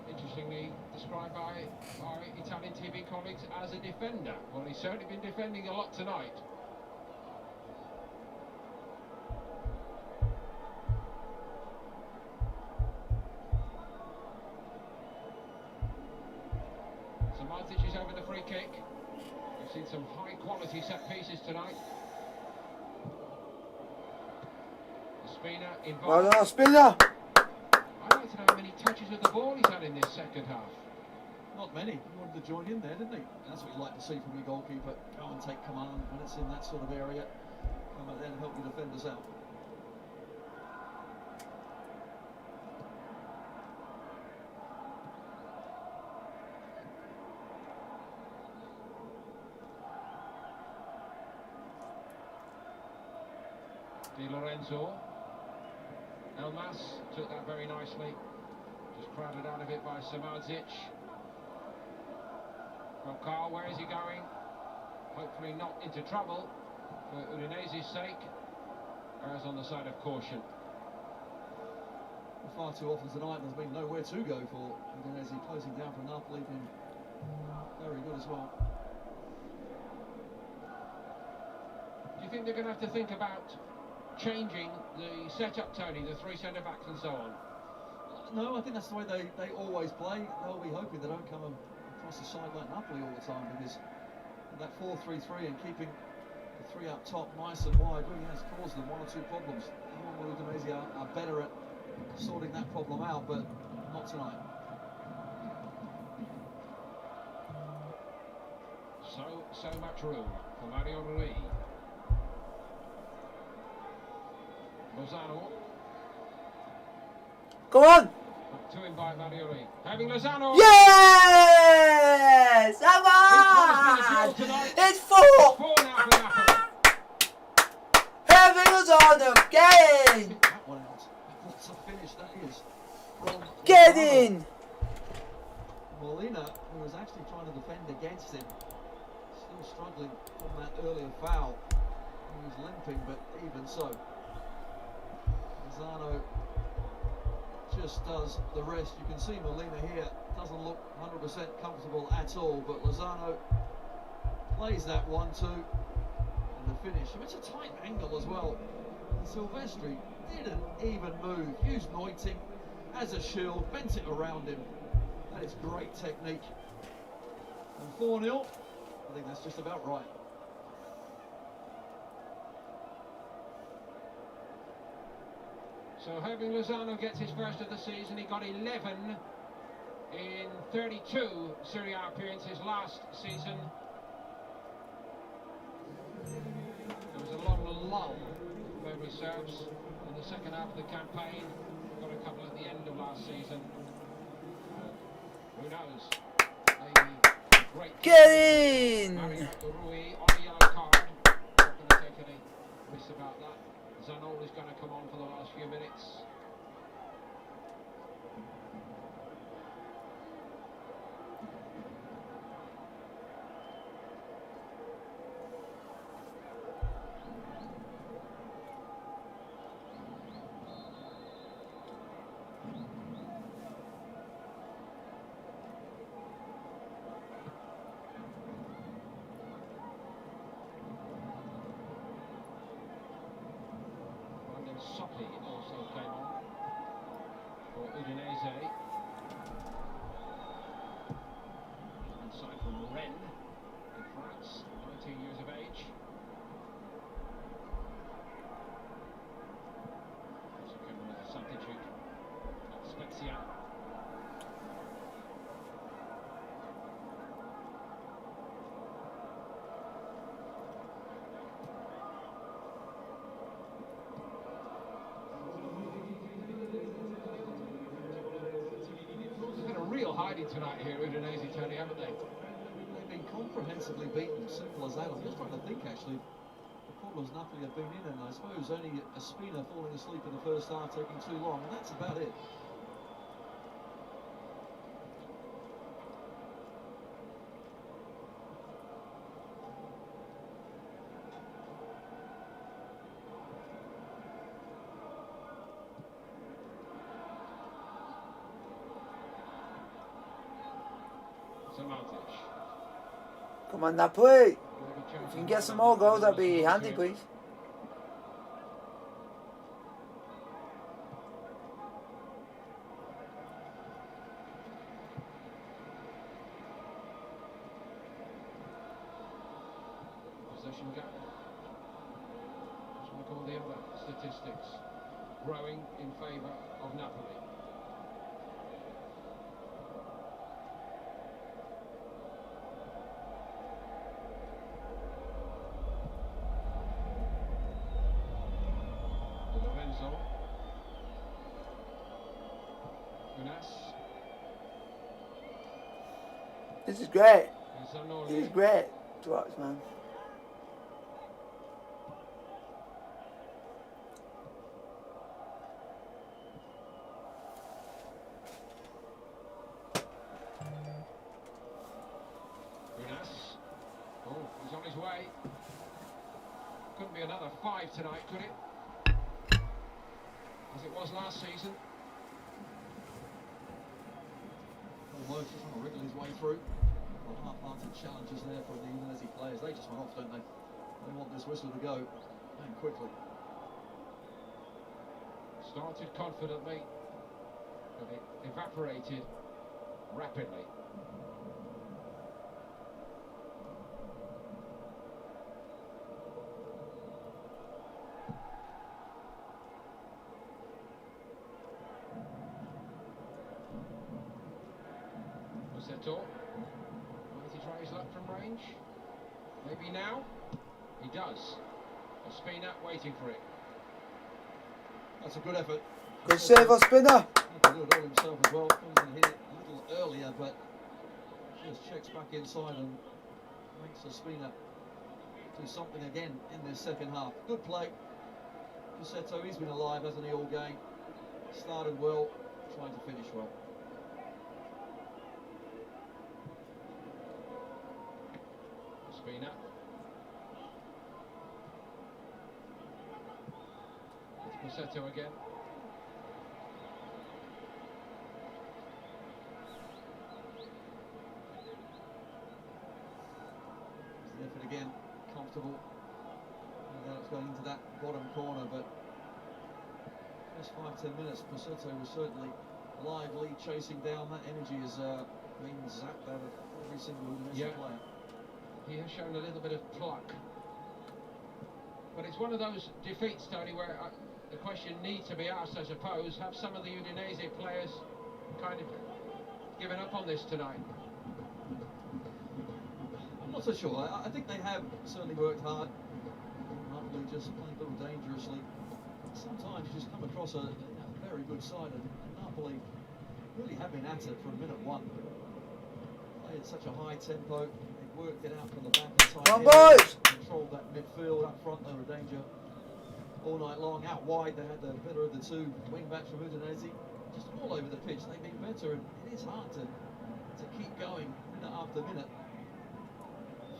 Interestingly described by our Italian TV colleagues as a defender. Well, he's certainly been defending a lot tonight. Samardzic is over the free kick. We've seen some high quality set pieces tonight. Spina involved. Well done, Spina! I'd like to know how many touches with the ball he's had in this second half. Not many. He wanted to join in there, didn't he? That's what you like to see from your goalkeeper. Go and take command when it's in that sort of area. Come out there and help your defenders out. Di Lorenzo. Elmas took that very nicely. Just crowded out of it by Samardzic. Well, Carl, where is he going? Hopefully not into trouble for Udinese's sake. Errs on the side of caution. Far too often tonight there's been nowhere to go for Udinese. Closing down for Napoli, been very good as well. Do you think they're going to have to think about changing the setup, Tony, the three centre-backs and so on? No, I think that's the way they always play. They'll be hoping they don't come across the side like Napoli all the time, because that 4-3-3 and keeping the three up top nice and wide really has caused them one or two problems. Udinese are better at sorting that problem out, but not tonight. So much room for Mario Rui. Lozano. Go on! Back to him by Mario Rui. Having Lozano. Yes! Come on! It's 4! 4 now for Napoli. Having us on again! That one out. a finish that is. From Get Lozano. in! Molina, who was actually trying to defend against him, still struggling from that earlier foul. He was limping, but even so, Lozano just does the rest. You can see Molina here doesn't look 100% comfortable at all, but Lozano plays that 1-2 and the finish. It's a tight angle as well. And Silvestri didn't even move. Used Neuting as a shield, bent it around him. That is great technique. And 4-0, I think that's just about right. So Hirving Lozano gets his first of the season. He got 11 in 32 Serie A appearances last season. There was a long lull, memory serves, in the second half of the campaign. Got a couple at the end of last season. Who knows? Maybe great. Get in! Mario Rui on a yellow card. Not going to take any risks about that. Zanol is going to come on for the last few minutes. Soppy also came on for Udinese. Inside from Rennes in France, 19 years of age. Also came on as a substitute at Spezia. Real hiding tonight here, Udinese, Tony, haven't they? They've been comprehensively beaten, simple as that. I'm just trying to think actually the problems Napoli have been in, and I suppose only Espina falling asleep in the first half taking too long, and that's about it. Come on, Napoli. If you can get some more goals, that'd be handy, please. Possession gap. Just look at all the other statistics growing in favour of Napoli. This is great. This is great to watch, man. Oh, he's on his way. Couldn't be another 5 tonight, could it? As it was last season. Almost just trying to wriggle his way through. Half-hearted challenges there from the Udinese players. They just went off, don't they? They want this whistle to go, and quickly. Started confidently, but it evaporated rapidly. Seto. Might he try his luck from range? Maybe now? He does. Ospina waiting for it. That's a good effort. Good save, Ospina. He did a goal himself as well. He was going to hit it a little earlier, but just checks back inside and makes Ospina do something again in this second half. Good play. Seto, he's been alive, hasn't he, all game? started well, trying to finish well. Spina. It's Pussetto again. The effort again, comfortable. And now it's going into that bottom corner, but first 5-10 minutes, Pussetto was certainly lively, chasing down. That energy has been zapped out of every single Udinese player. He has shown a little bit of pluck. But it's one of those defeats, Tony, where the question needs to be asked, I suppose, have some of the Udinese players kind of given up on this tonight? I'm not so sure. I think they have certainly worked hard. Napoli just playing a little dangerously. Sometimes you just come across a very good side, and Napoli really have been at it from minute one. Played at such a high tempo, they worked it out from the back and tight. Come on, boys! Controlled that midfield up front, they were a danger all night long. Out wide, they had the better of the two wing backs from Udinese. Just all over the pitch, they've been better, and it is hard to keep going minute after minute.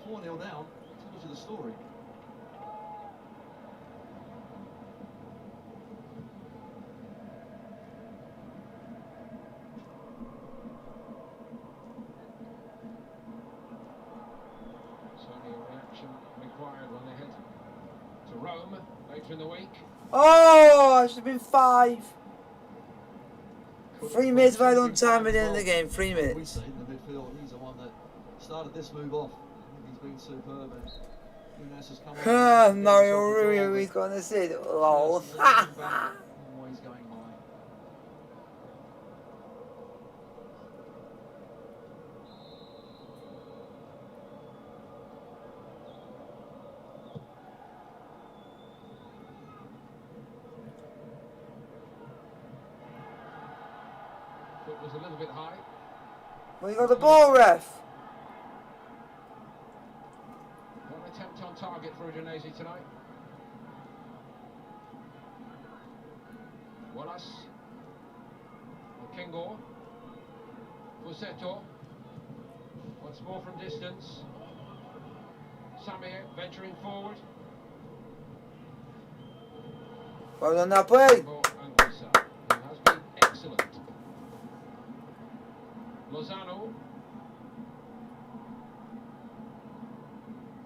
4-0 down, tells you the story. Certainly a reaction required when they head to Rome later in the week. Oh, it should have been 5. 3 minutes right on time at the end of the game. 3 minutes. We say in the midfield, he's the one that started this move off. He's been superb, and Udinese has come on. Mario Rui, he's going to say it. Lol. Always going high. Foot was a little bit high. Well, you got the ball, ref. One attempt on target for Udinese tonight. Wallace. Kingor. Pussetto. Once more from distance. Samir venturing forward. Well done, Napoli. Anguissa, who has been excellent. Lozano.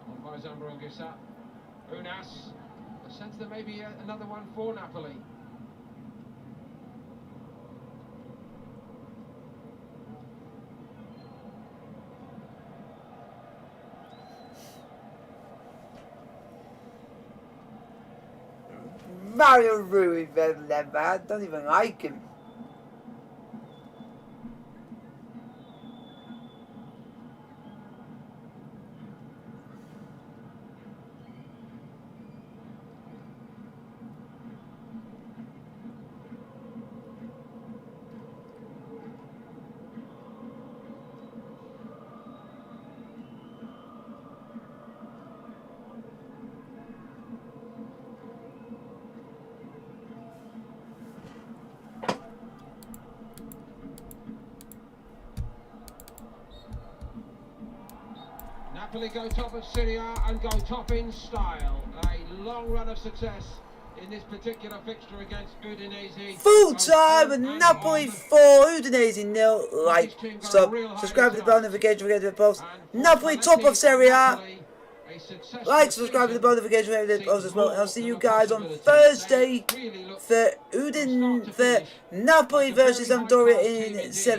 On by Anguissa. Unas. A sense there may be another one for Napoli. Mario Rui, very never. I don't even like him. Napoli go top of Serie and go top in style. A long run of success in this particular fixture against Udinese. Full time with Napoli 4, Udinese 0. Like, sub, subscribe to the bell notification for getting the post. Napoli top of Serie A. Like, subscribe to the bell notification for getting the post as well. And I'll see you guys on Thursday for Napoli versus Sampdoria in Serie.